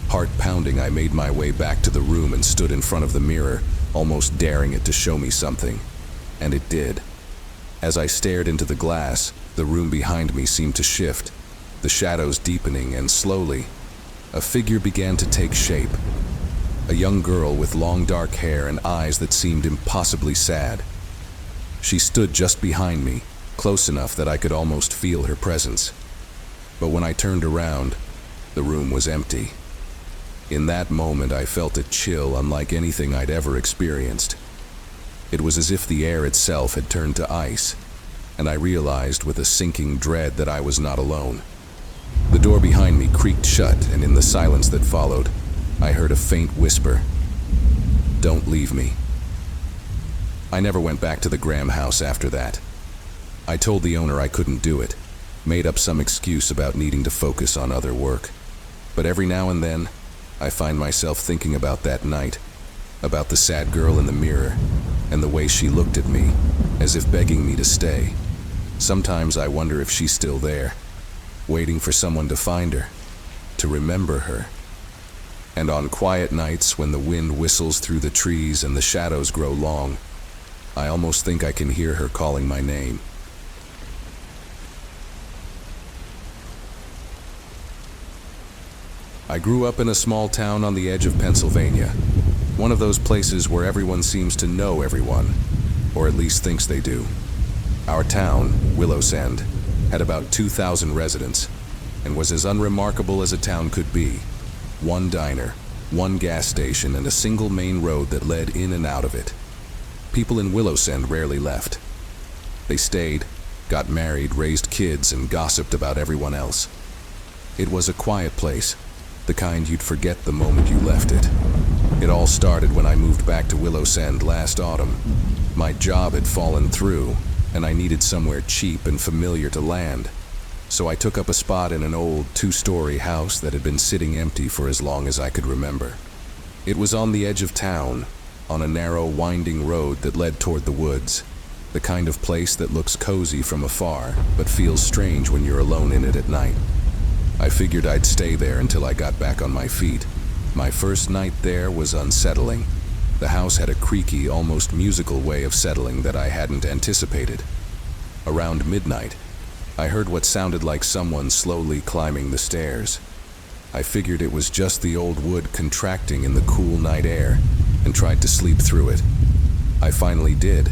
Heart pounding, I made my way back to the room and stood in front of the mirror, almost daring it to show me something. And it did. As I stared into the glass, the room behind me seemed to shift, the shadows deepening, and slowly, a figure began to take shape. A young girl with long dark hair and eyes that seemed impossibly sad. She stood just behind me, close enough that I could almost feel her presence. But when I turned around, the room was empty. In that moment, I felt a chill unlike anything I'd ever experienced. It was as if the air itself had turned to ice, and I realized with a sinking dread that I was not alone. The door behind me creaked shut, and in the silence that followed, I heard a faint whisper, "Don't leave me." I never went back to the Graham house after that. I told the owner I couldn't do it, made up some excuse about needing to focus on other work. But every now and then, I find myself thinking about that night, about the sad girl in the mirror, and the way she looked at me, as if begging me to stay. Sometimes I wonder if she's still there, waiting for someone to find her, to remember her. And on quiet nights when the wind whistles through the trees and the shadows grow long, I almost think I can hear her calling my name. I grew up in a small town on the edge of Pennsylvania, one of those places where everyone seems to know everyone, or at least thinks they do. Our town, Willowsend, had about 2,000 residents, and was as unremarkable as a town could be. One diner, one gas station, and a single main road that led in and out of it. People in Willowsend rarely left. They stayed, got married, raised kids, and gossiped about everyone else. It was a quiet place, the kind you'd forget the moment you left it. It all started when I moved back to Willowsend last autumn. My job had fallen through, and I needed somewhere cheap and familiar to land. So I took up a spot in an old 2-story house that had been sitting empty for as long as I could remember. It was on the edge of town, on a narrow, winding road that led toward the woods, the kind of place that looks cozy from afar, but feels strange when you're alone in it at night. I figured I'd stay there until I got back on my feet. My first night there was unsettling. The house had a creaky, almost musical way of settling that I hadn't anticipated. Around midnight, I heard what sounded like someone slowly climbing the stairs. I figured it was just the old wood contracting in the cool night air, and tried to sleep through it. I finally did,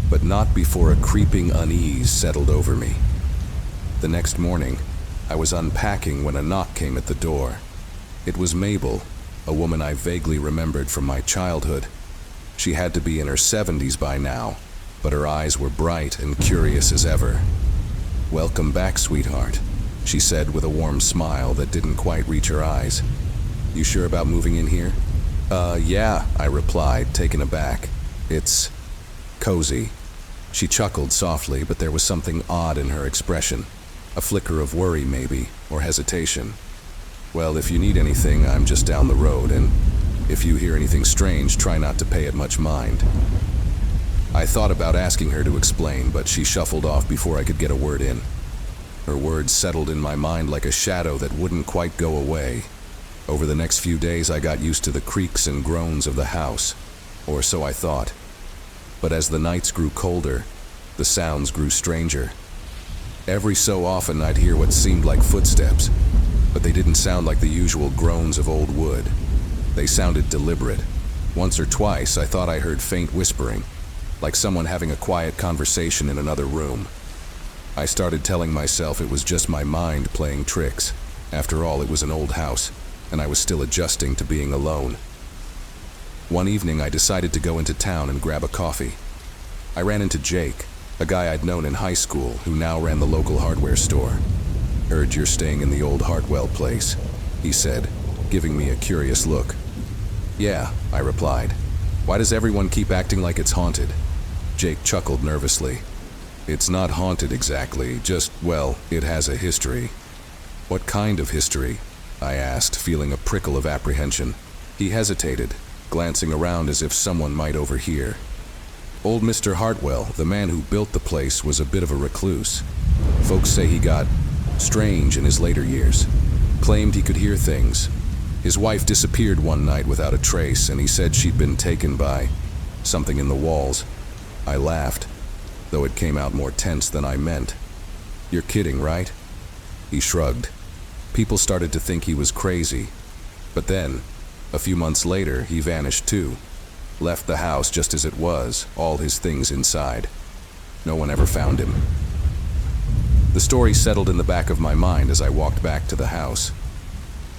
but not before a creeping unease settled over me. The next morning, I was unpacking when a knock came at the door. It was Mabel, a woman I vaguely remembered from my childhood. She had to be in her 70s by now, but her eyes were bright and curious as ever. "Welcome back, sweetheart," she said with a warm smile that didn't quite reach her eyes. "You sure about moving in here?" Yeah, I replied, taken aback. "It's cozy." She chuckled softly, but there was something odd in her expression. A flicker of worry, maybe, or hesitation. "Well, if you need anything, I'm just down the road, and if you hear anything strange, try not to pay it much mind." I thought about asking her to explain, but she shuffled off before I could get a word in. Her words settled in my mind like a shadow that wouldn't quite go away. Over the next few days, I got used to the creaks and groans of the house, or so I thought. But as the nights grew colder, the sounds grew stranger. Every so often, I'd hear what seemed like footsteps, but they didn't sound like the usual groans of old wood. They sounded deliberate. Once or twice, I thought I heard faint whispering, like someone having a quiet conversation in another room. I started telling myself it was just my mind playing tricks. After all, it was an old house, and I was still adjusting to being alone. One evening, I decided to go into town and grab a coffee. I ran into Jake, a guy I'd known in high school who now ran the local hardware store. "Heard you're staying in the old Hartwell place," he said, giving me a curious look. "Yeah," I replied. "Why does everyone keep acting like it's haunted?" Jake chuckled nervously. "It's not haunted exactly, just, well, it has a history." "What kind of history?" I asked, feeling a prickle of apprehension. He hesitated, glancing around as if someone might overhear. "Old Mr. Hartwell, the man who built the place, was a bit of a recluse. Folks say he got strange in his later years. Claimed he could hear things. His wife disappeared one night without a trace, and he said she'd been taken by something in the walls." I laughed, though it came out more tense than I meant. "You're kidding, right?" He shrugged. People started to think he was crazy. But then, a few months later, he vanished too. Left the house just as it was, all his things inside. No one ever found him. The story settled in the back of my mind as I walked back to the house.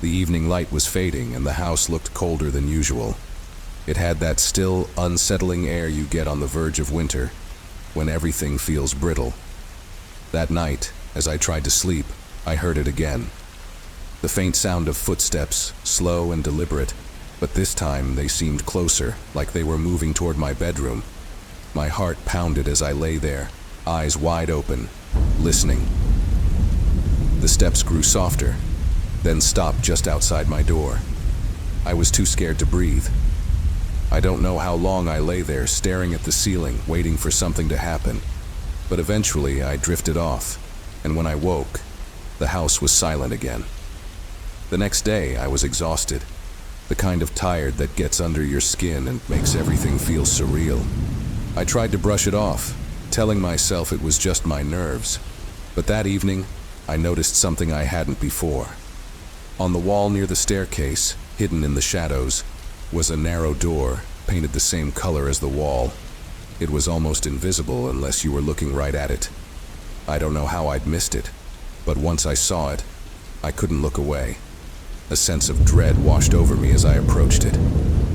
The evening light was fading, and the house looked colder than usual. It had that still, unsettling air you get on the verge of winter, when everything feels brittle. That night, as I tried to sleep, I heard it again. The faint sound of footsteps, slow and deliberate, but this time they seemed closer, like they were moving toward my bedroom. My heart pounded as I lay there, eyes wide open, listening. The steps grew softer, then stopped just outside my door. I was too scared to breathe. I don't know how long I lay there, staring at the ceiling, waiting for something to happen. But eventually I drifted off, and when I woke, the house was silent again. The next day I was exhausted, the kind of tired that gets under your skin and makes everything feel surreal. I tried to brush it off, telling myself it was just my nerves. But that evening, I noticed something I hadn't before. On the wall near the staircase, hidden in the shadows, was a narrow door, painted the same color as the wall. It was almost invisible unless you were looking right at it. I don't know how I'd missed it, but once I saw it, I couldn't look away. A sense of dread washed over me as I approached it.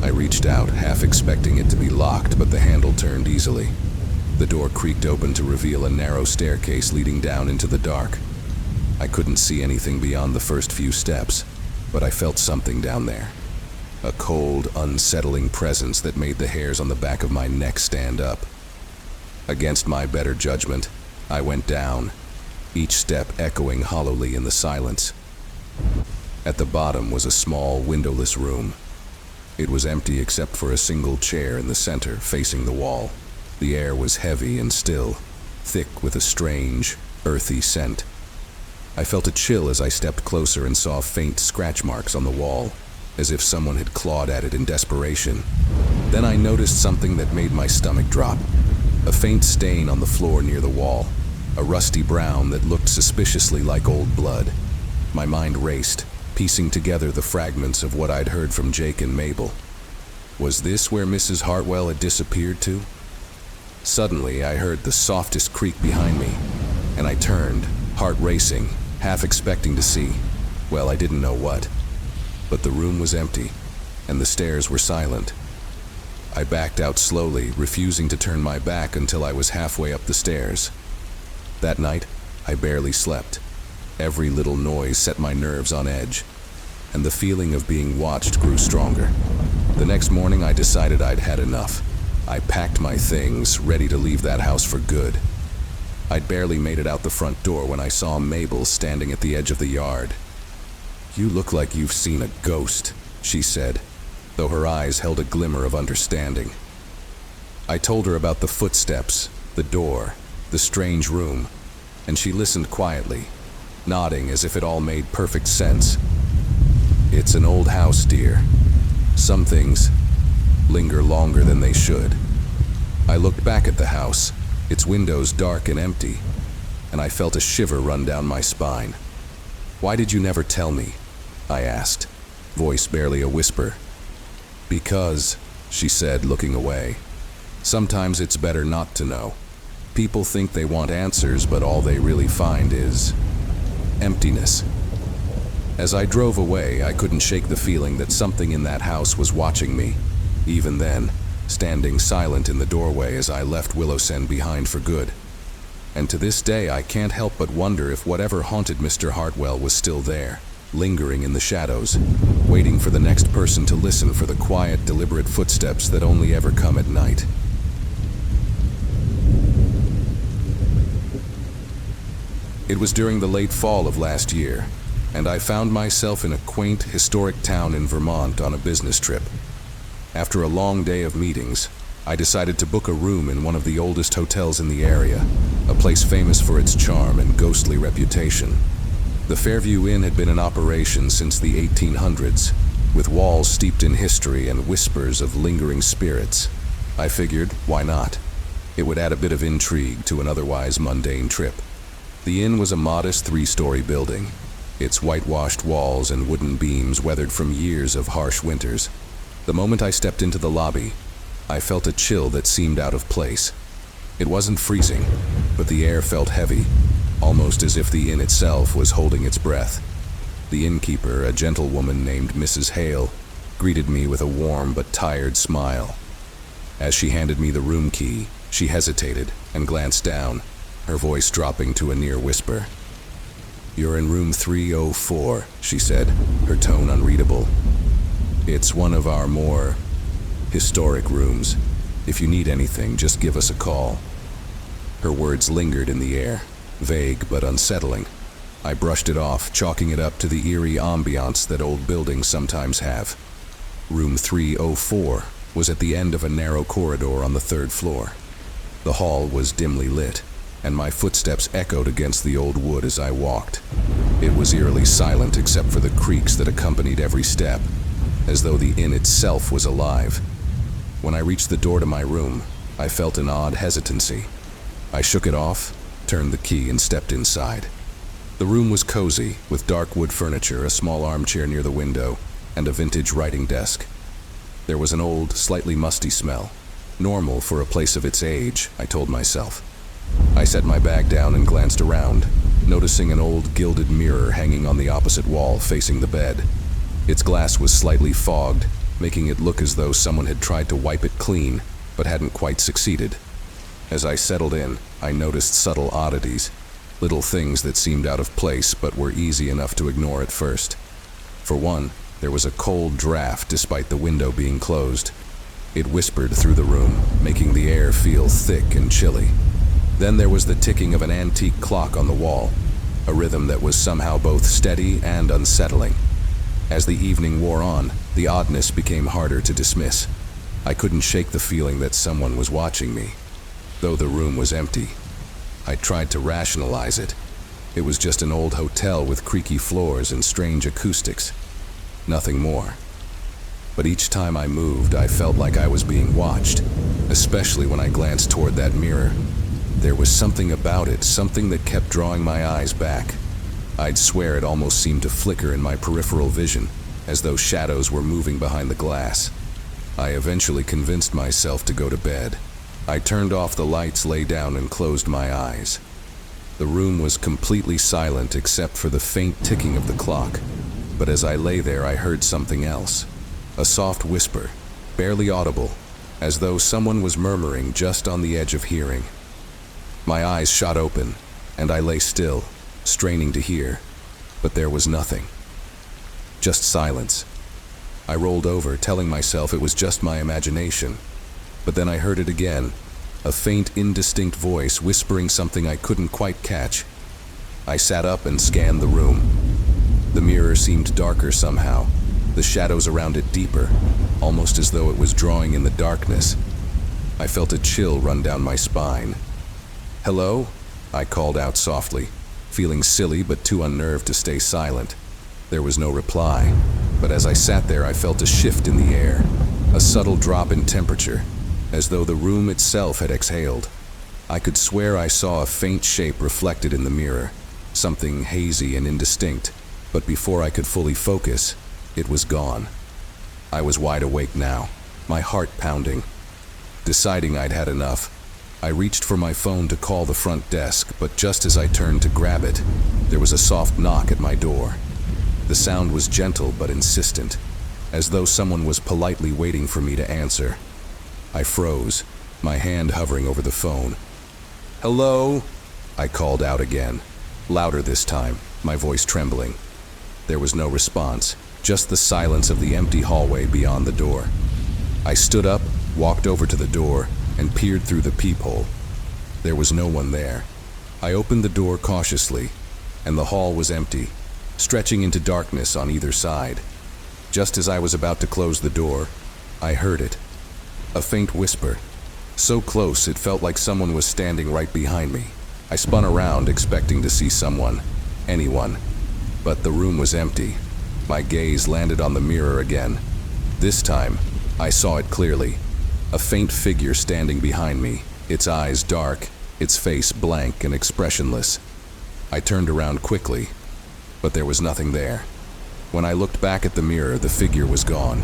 I reached out, half expecting it to be locked, but the handle turned easily. The door creaked open to reveal a narrow staircase leading down into the dark. I couldn't see anything beyond the first few steps, but I felt something down there. a cold, unsettling presence that made the hairs on the back of my neck stand up. Against my better judgment, I went down, each step echoing hollowly in the silence. At the bottom was a small, windowless room. It was empty except for a single chair in the center, facing the wall. The air was heavy and still, thick with a strange, earthy scent. I felt a chill as I stepped closer and saw faint scratch marks on the wall, as if someone had clawed at it in desperation. Then I noticed something that made my stomach drop. A faint stain on the floor near the wall, a rusty brown that looked suspiciously like old blood. My mind raced, piecing together the fragments of what I'd heard from Jake and Mabel. Was this where Mrs. Hartwell had disappeared to? Suddenly, I heard the softest creak behind me, and I turned, heart racing, half expecting to see, well, I didn't know what. But the room was empty, and the stairs were silent. I backed out slowly, refusing to turn my back until I was halfway up the stairs. That night, I barely slept. Every little noise set my nerves on edge, and the feeling of being watched grew stronger. The next morning, I decided I'd had enough. I packed my things, ready to leave that house for good. I'd barely made it out the front door when I saw Mabel standing at the edge of the yard. "You look like you've seen a ghost," she said, though her eyes held a glimmer of understanding. I told her about the footsteps, the door, the strange room, and she listened quietly, nodding as if it all made perfect sense. "It's an old house, dear. Some things linger longer than they should." I looked back at the house, its windows dark and empty, and I felt a shiver run down my spine. "Why did you never tell me?" I asked, voice barely a whisper. "Because," she said, looking away, "sometimes it's better not to know. People think they want answers, but all they really find is emptiness." As I drove away, I couldn't shake the feeling that something in that house was watching me. Even then, standing silent in the doorway as I left Willowsen behind for good. And to this day, I can't help but wonder if whatever haunted Mr. Hartwell was still there, lingering in the shadows, waiting for the next person to listen for the quiet, deliberate footsteps that only ever come at night. It was during the late fall of last year, and I found myself in a quaint, historic town in Vermont on a business trip. After a long day of meetings, I decided to book a room in one of the oldest hotels in the area, a place famous for its charm and ghostly reputation. The Fairview Inn had been in operation since the 1800s, with walls steeped in history and whispers of lingering spirits. I figured, why not? It would add a bit of intrigue to an otherwise mundane trip. The inn was a modest 3-story building, its whitewashed walls and wooden beams weathered from years of harsh winters. The moment I stepped into the lobby, I felt a chill that seemed out of place. It wasn't freezing, but the air felt heavy, almost as if the inn itself was holding its breath. The innkeeper, a gentlewoman named Mrs. Hale, greeted me with a warm but tired smile. As she handed me the room key, she hesitated and glanced down, her voice dropping to a near whisper. "You're in room 304, she said, her tone unreadable. "It's one of our more historic rooms. If you need anything, just give us a call." Her words lingered in the air, vague but unsettling. I brushed it off, chalking it up to the eerie ambiance that old buildings sometimes have. Room 304 was at the end of a narrow corridor on the 3rd floor. The hall was dimly lit, and my footsteps echoed against the old wood as I walked. It was eerily silent except for the creaks that accompanied every step, as though the inn itself was alive. When I reached the door to my room, I felt an odd hesitancy. I shook it off, turned the key, and stepped inside. The room was cozy, with dark wood furniture, a small armchair near the window, and a vintage writing desk. There was an old, slightly musty smell. Normal for a place of its age, I told myself. I set my bag down and glanced around, noticing an old gilded mirror hanging on the opposite wall facing the bed. Its glass was slightly fogged, making it look as though someone had tried to wipe it clean, but hadn't quite succeeded. As I settled in, I noticed subtle oddities, little things that seemed out of place but were easy enough to ignore at first. For one, There was a cold draft despite the window being closed. It whispered through the room, making the air feel thick and chilly. Then there was the ticking of an antique clock on the wall, a rhythm that was somehow both steady and unsettling. As the evening wore on, the oddness became harder to dismiss. I couldn't shake the feeling that someone was watching me, though the room was empty. I tried to rationalize it. It was just an old hotel with creaky floors and strange acoustics. Nothing more. But each time I moved, I felt like I was being watched, especially when I glanced toward that mirror. There was something about it, something that kept drawing my eyes back. I'd swear it almost seemed to flicker in my peripheral vision, as though shadows were moving behind the glass. I eventually convinced myself to go to bed. I turned off the lights, lay down, and closed my eyes. The room was completely silent except for the faint ticking of the clock. But as I lay there, I heard something else. A soft whisper, barely audible, as though someone was murmuring just on the edge of hearing. My eyes shot open, and I lay still, straining to hear, but there was nothing. Just silence. I rolled over, telling myself it was just my imagination, but then I heard it again, a faint, indistinct voice whispering something I couldn't quite catch. I sat up and scanned the room. The mirror seemed darker somehow, the shadows around it deeper, almost as though it was drawing in the darkness. I felt a chill run down my spine. "Hello?" I called out softly, feeling silly but too unnerved to stay silent. There was no reply, but as I sat there I felt a shift in the air, a subtle drop in temperature, as though the room itself had exhaled. I could swear I saw a faint shape reflected in the mirror, something hazy and indistinct, but before I could fully focus, it was gone. I was wide awake now, my heart pounding. Deciding I'd had enough, I reached for my phone to call the front desk, but just as I turned to grab it, there was a soft knock at my door. The sound was gentle but insistent, as though someone was politely waiting for me to answer. I froze, my hand hovering over the phone. "Hello?" I called out again, louder this time, my voice trembling. There was no response, just the silence of the empty hallway beyond the door. I stood up, walked over to the door, and peered through the peephole. There was no one there. I opened the door cautiously, and the hall was empty, stretching into darkness on either side. Just as I was about to close the door, I heard it. A faint whisper, so close it felt like someone was standing right behind me. I spun around, expecting to see someone, anyone, but the room was empty. My gaze landed on the mirror again. This time, I saw it clearly. A faint figure standing behind me, its eyes dark, its face blank and expressionless. I turned around quickly, but there was nothing there. When I looked back at the mirror, the figure was gone.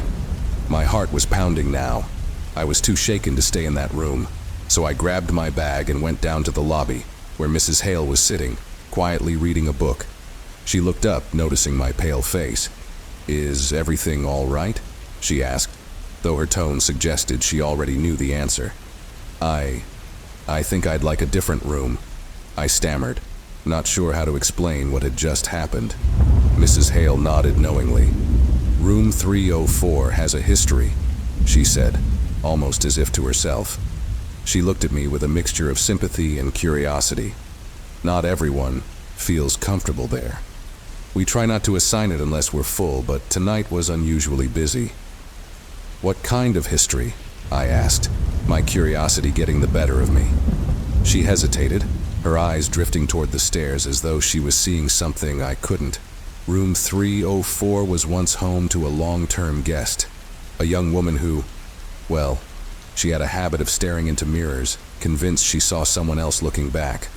My heart was pounding now. I was too shaken to stay in that room, so I grabbed my bag and went down to the lobby, where Mrs. Hale was sitting, quietly reading a book. She looked up, noticing my pale face. "Is everything all right?" she asked, though her tone suggested she already knew the answer. I think I'd like a different room," I stammered, not sure how to explain what had just happened. Mrs. Hale nodded knowingly. "Room 304 has a history," she said, almost as if to herself. She looked at me with a mixture of sympathy and curiosity. "Not everyone feels comfortable there. We try not to assign it unless we're full, but tonight was unusually busy." "What kind of history?" I asked, my curiosity getting the better of me. She hesitated, her eyes drifting toward the stairs as though she was seeing something I couldn't. "Room 304 was once home to a long-term guest, a young woman who, well, she had a habit of staring into mirrors, convinced she saw someone else looking back.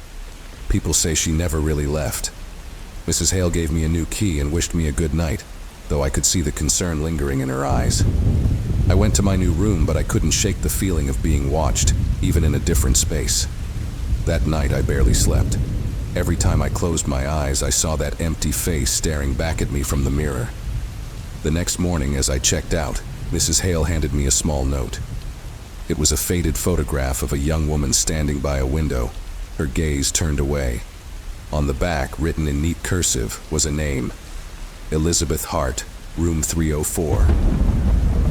People say she never really left." Mrs. Hale gave me a new key and wished me a good night, though I could see the concern lingering in her eyes. I went to my new room, but I couldn't shake the feeling of being watched, even in a different space. That night I barely slept. Every time I closed my eyes, I saw that empty face staring back at me from the mirror. The next morning, as I checked out, Mrs. Hale handed me a small note. It was a faded photograph of a young woman standing by a window, her gaze turned away. On the back, written in neat cursive, was a name: Elizabeth Hart, room 304.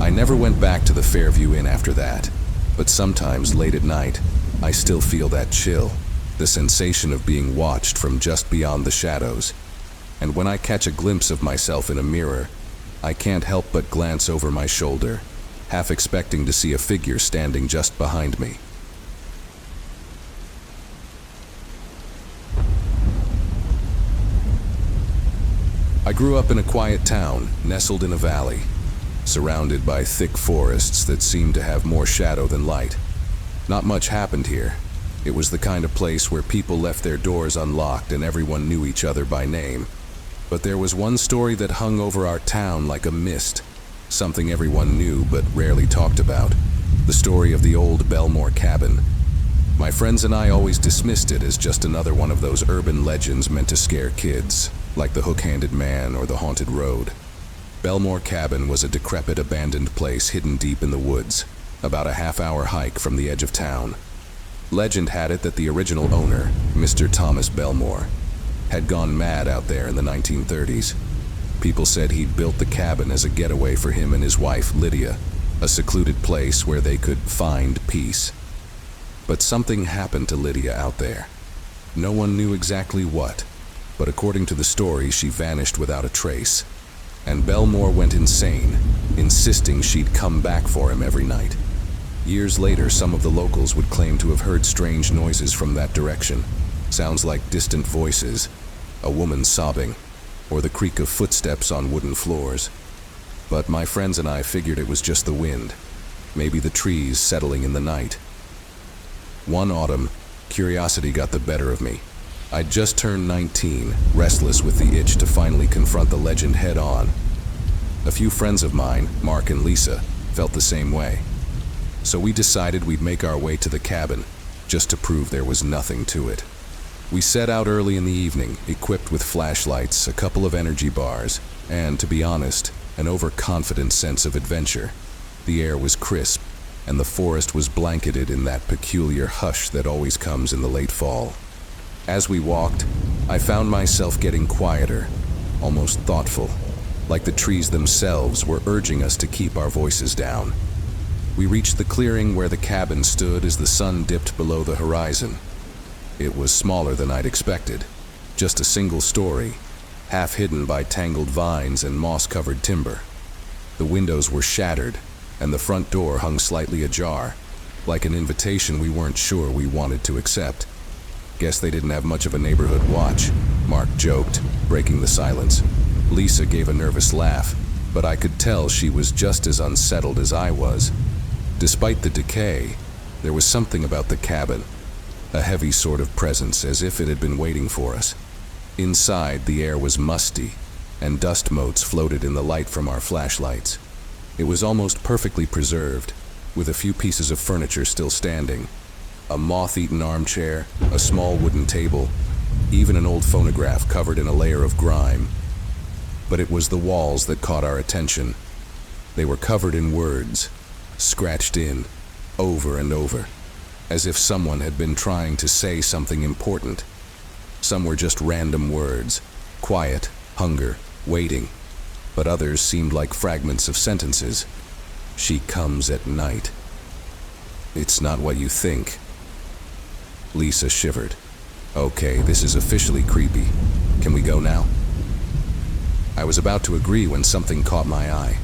I never went back to the Fairview Inn after that, but sometimes late at night, I still feel that chill, the sensation of being watched from just beyond the shadows. And when I catch a glimpse of myself in a mirror, I can't help but glance over my shoulder, half expecting to see a figure standing just behind me. I grew up in a quiet town, nestled in a valley, surrounded by thick forests that seemed to have more shadow than light. Not much happened here. It was the kind of place where people left their doors unlocked and everyone knew each other by name. But there was one story that hung over our town like a mist, something everyone knew but rarely talked about. The story of the old Belmore cabin. My friends and I always dismissed it as just another one of those urban legends meant to scare kids, like the hook-handed man or the haunted road. Belmore Cabin was a decrepit, abandoned place hidden deep in the woods, about a half-hour hike from the edge of town. Legend had it that the original owner, Mr. Thomas Belmore, had gone mad out there in the 1930s. People said he'd built the cabin as a getaway for him and his wife, Lydia, a secluded place where they could find peace. But something happened to Lydia out there. No one knew exactly what, but according to the story, she vanished without a trace. And Belmore went insane, insisting she'd come back for him every night. Years later, some of the locals would claim to have heard strange noises from that direction. Sounds like distant voices, a woman sobbing, or the creak of footsteps on wooden floors. But my friends and I figured it was just the wind, maybe the trees settling in the night. One autumn, curiosity got the better of me. I'd just turned 19, restless with the itch to finally confront the legend head-on. A few friends of mine, Mark and Lisa, felt the same way. So we decided we'd make our way to the cabin, just to prove there was nothing to it. We set out early in the evening, equipped with flashlights, a couple of energy bars, and, to be honest, an overconfident sense of adventure. The air was crisp, and the forest was blanketed in that peculiar hush that always comes in the late fall. As we walked, I found myself getting quieter, almost thoughtful, like the trees themselves were urging us to keep our voices down. We reached the clearing where the cabin stood as the sun dipped below the horizon. It was smaller than I'd expected, just a single story, half hidden by tangled vines and moss-covered timber. The windows were shattered, and the front door hung slightly ajar, like an invitation we weren't sure we wanted to accept. Guess they didn't have much of a neighborhood watch, Mark joked, breaking the silence. Lisa gave a nervous laugh, but I could tell she was just as unsettled as I was. Despite the decay, there was something about the cabin, a heavy sort of presence, as if it had been waiting for us. Inside, the air was musty, and dust motes floated in the light from our flashlights. It was almost perfectly preserved, with a few pieces of furniture still standing. A moth-eaten armchair, a small wooden table, even an old phonograph covered in a layer of grime. But it was the walls that caught our attention. They were covered in words, scratched in, over and over, as if someone had been trying to say something important. Some were just random words, quiet, hunger, waiting, but others seemed like fragments of sentences. She comes at night. It's not what you think. Lisa shivered. Okay, this is officially creepy. Can we go now? I was about to agree when something caught my eye.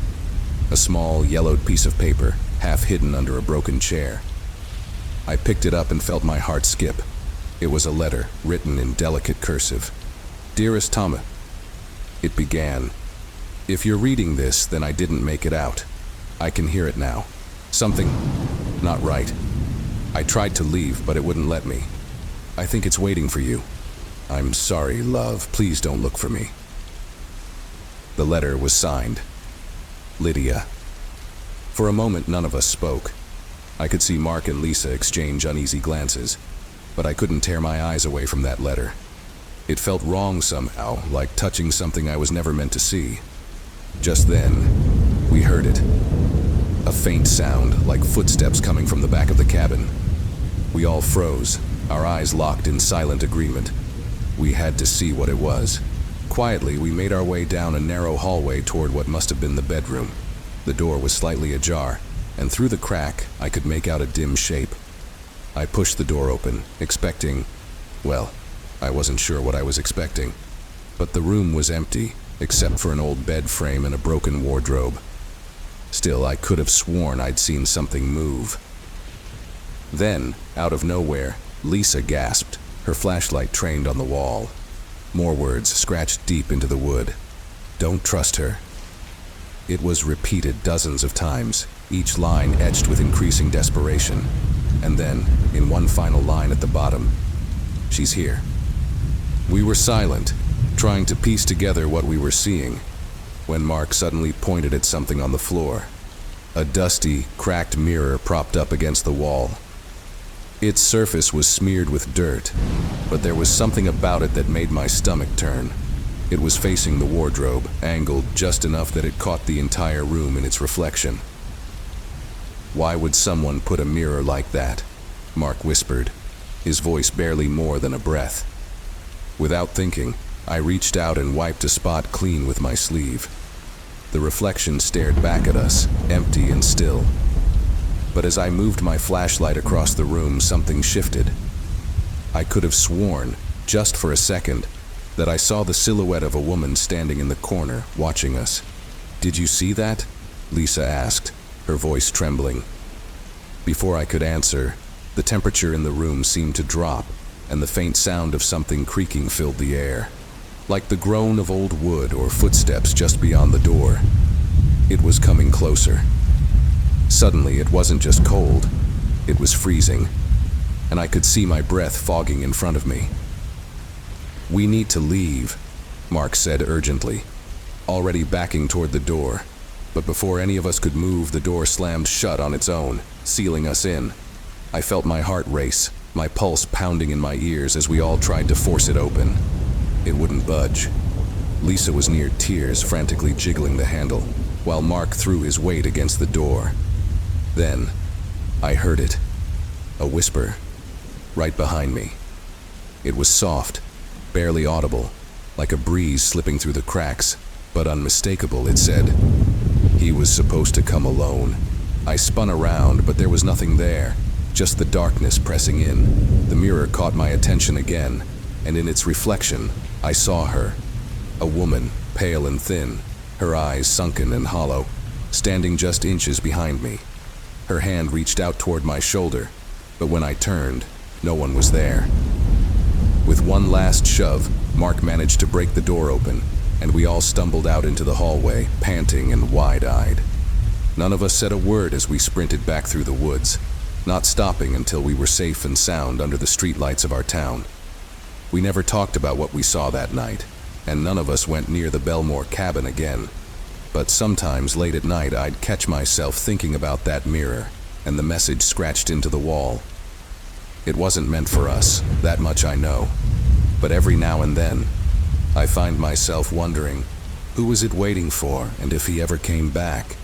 A small, yellowed piece of paper, half hidden under a broken chair. I picked it up and felt my heart skip. It was a letter, written in delicate cursive. Dearest Thomas, it began. If you're reading this, then I didn't make it out. I can hear it now. Something not right. I tried to leave, but it wouldn't let me. I think it's waiting for you. I'm sorry, love. Please don't look for me. The letter was signed, Lydia. For a moment, none of us spoke. I could see Mark and Lisa exchange uneasy glances, but I couldn't tear my eyes away from that letter. It felt wrong somehow, like touching something I was never meant to see. Just then, we heard it. A faint sound, like footsteps coming from the back of the cabin. We all froze, our eyes locked in silent agreement. We had to see what it was. Quietly, we made our way down a narrow hallway toward what must have been the bedroom. The door was slightly ajar, and through the crack, I could make out a dim shape. I pushed the door open, expecting, well, I wasn't sure what I was expecting. But the room was empty, except for an old bed frame and a broken wardrobe. Still, I could have sworn I'd seen something move. Then, out of nowhere, Lisa gasped, her flashlight trained on the wall. More words scratched deep into the wood. "Don't trust her." It was repeated dozens of times, each line etched with increasing desperation. And then, in one final line at the bottom, "She's here." We were silent, trying to piece together what we were seeing, when Mark suddenly pointed at something on the floor. A dusty, cracked mirror propped up against the wall. Its surface was smeared with dirt, but there was something about it that made my stomach turn. It was facing the wardrobe, angled just enough that it caught the entire room in its reflection. "Why would someone put a mirror like that?" Mark whispered, his voice barely more than a breath. Without thinking, I reached out and wiped a spot clean with my sleeve. The reflection stared back at us, empty and still. But as I moved my flashlight across the room, something shifted. I could have sworn, just for a second, that I saw the silhouette of a woman standing in the corner, watching us. "Did you see that?" Lisa asked, her voice trembling. Before I could answer, the temperature in the room seemed to drop, and the faint sound of something creaking filled the air, like the groan of old wood or footsteps just beyond the door. It was coming closer. Suddenly, it wasn't just cold, it was freezing, and I could see my breath fogging in front of me. "We need to leave," Mark said urgently, already backing toward the door. But before any of us could move, the door slammed shut on its own, sealing us in. I felt my heart race, my pulse pounding in my ears as we all tried to force it open. It wouldn't budge. Lisa was near tears, frantically jiggling the handle, while Mark threw his weight against the door. Then, I heard it. A whisper, right behind me. It was soft, barely audible, like a breeze slipping through the cracks, but unmistakable. It said, "He was supposed to come alone." I spun around, but there was nothing there, just the darkness pressing in. The mirror caught my attention again, and in its reflection, I saw her. A woman, pale and thin, her eyes sunken and hollow, standing just inches behind me. Her hand reached out toward my shoulder, but when I turned, no one was there. With one last shove, Mark managed to break the door open, and we all stumbled out into the hallway, panting and wide-eyed. None of us said a word as we sprinted back through the woods, not stopping until we were safe and sound under the streetlights of our town. We never talked about what we saw that night, and none of us went near the Belmore cabin again. But sometimes late at night I'd catch myself thinking about that mirror and the message scratched into the wall. It wasn't meant for us, that much I know. But every now and then, I find myself wondering, who was it waiting for, and if he ever came back?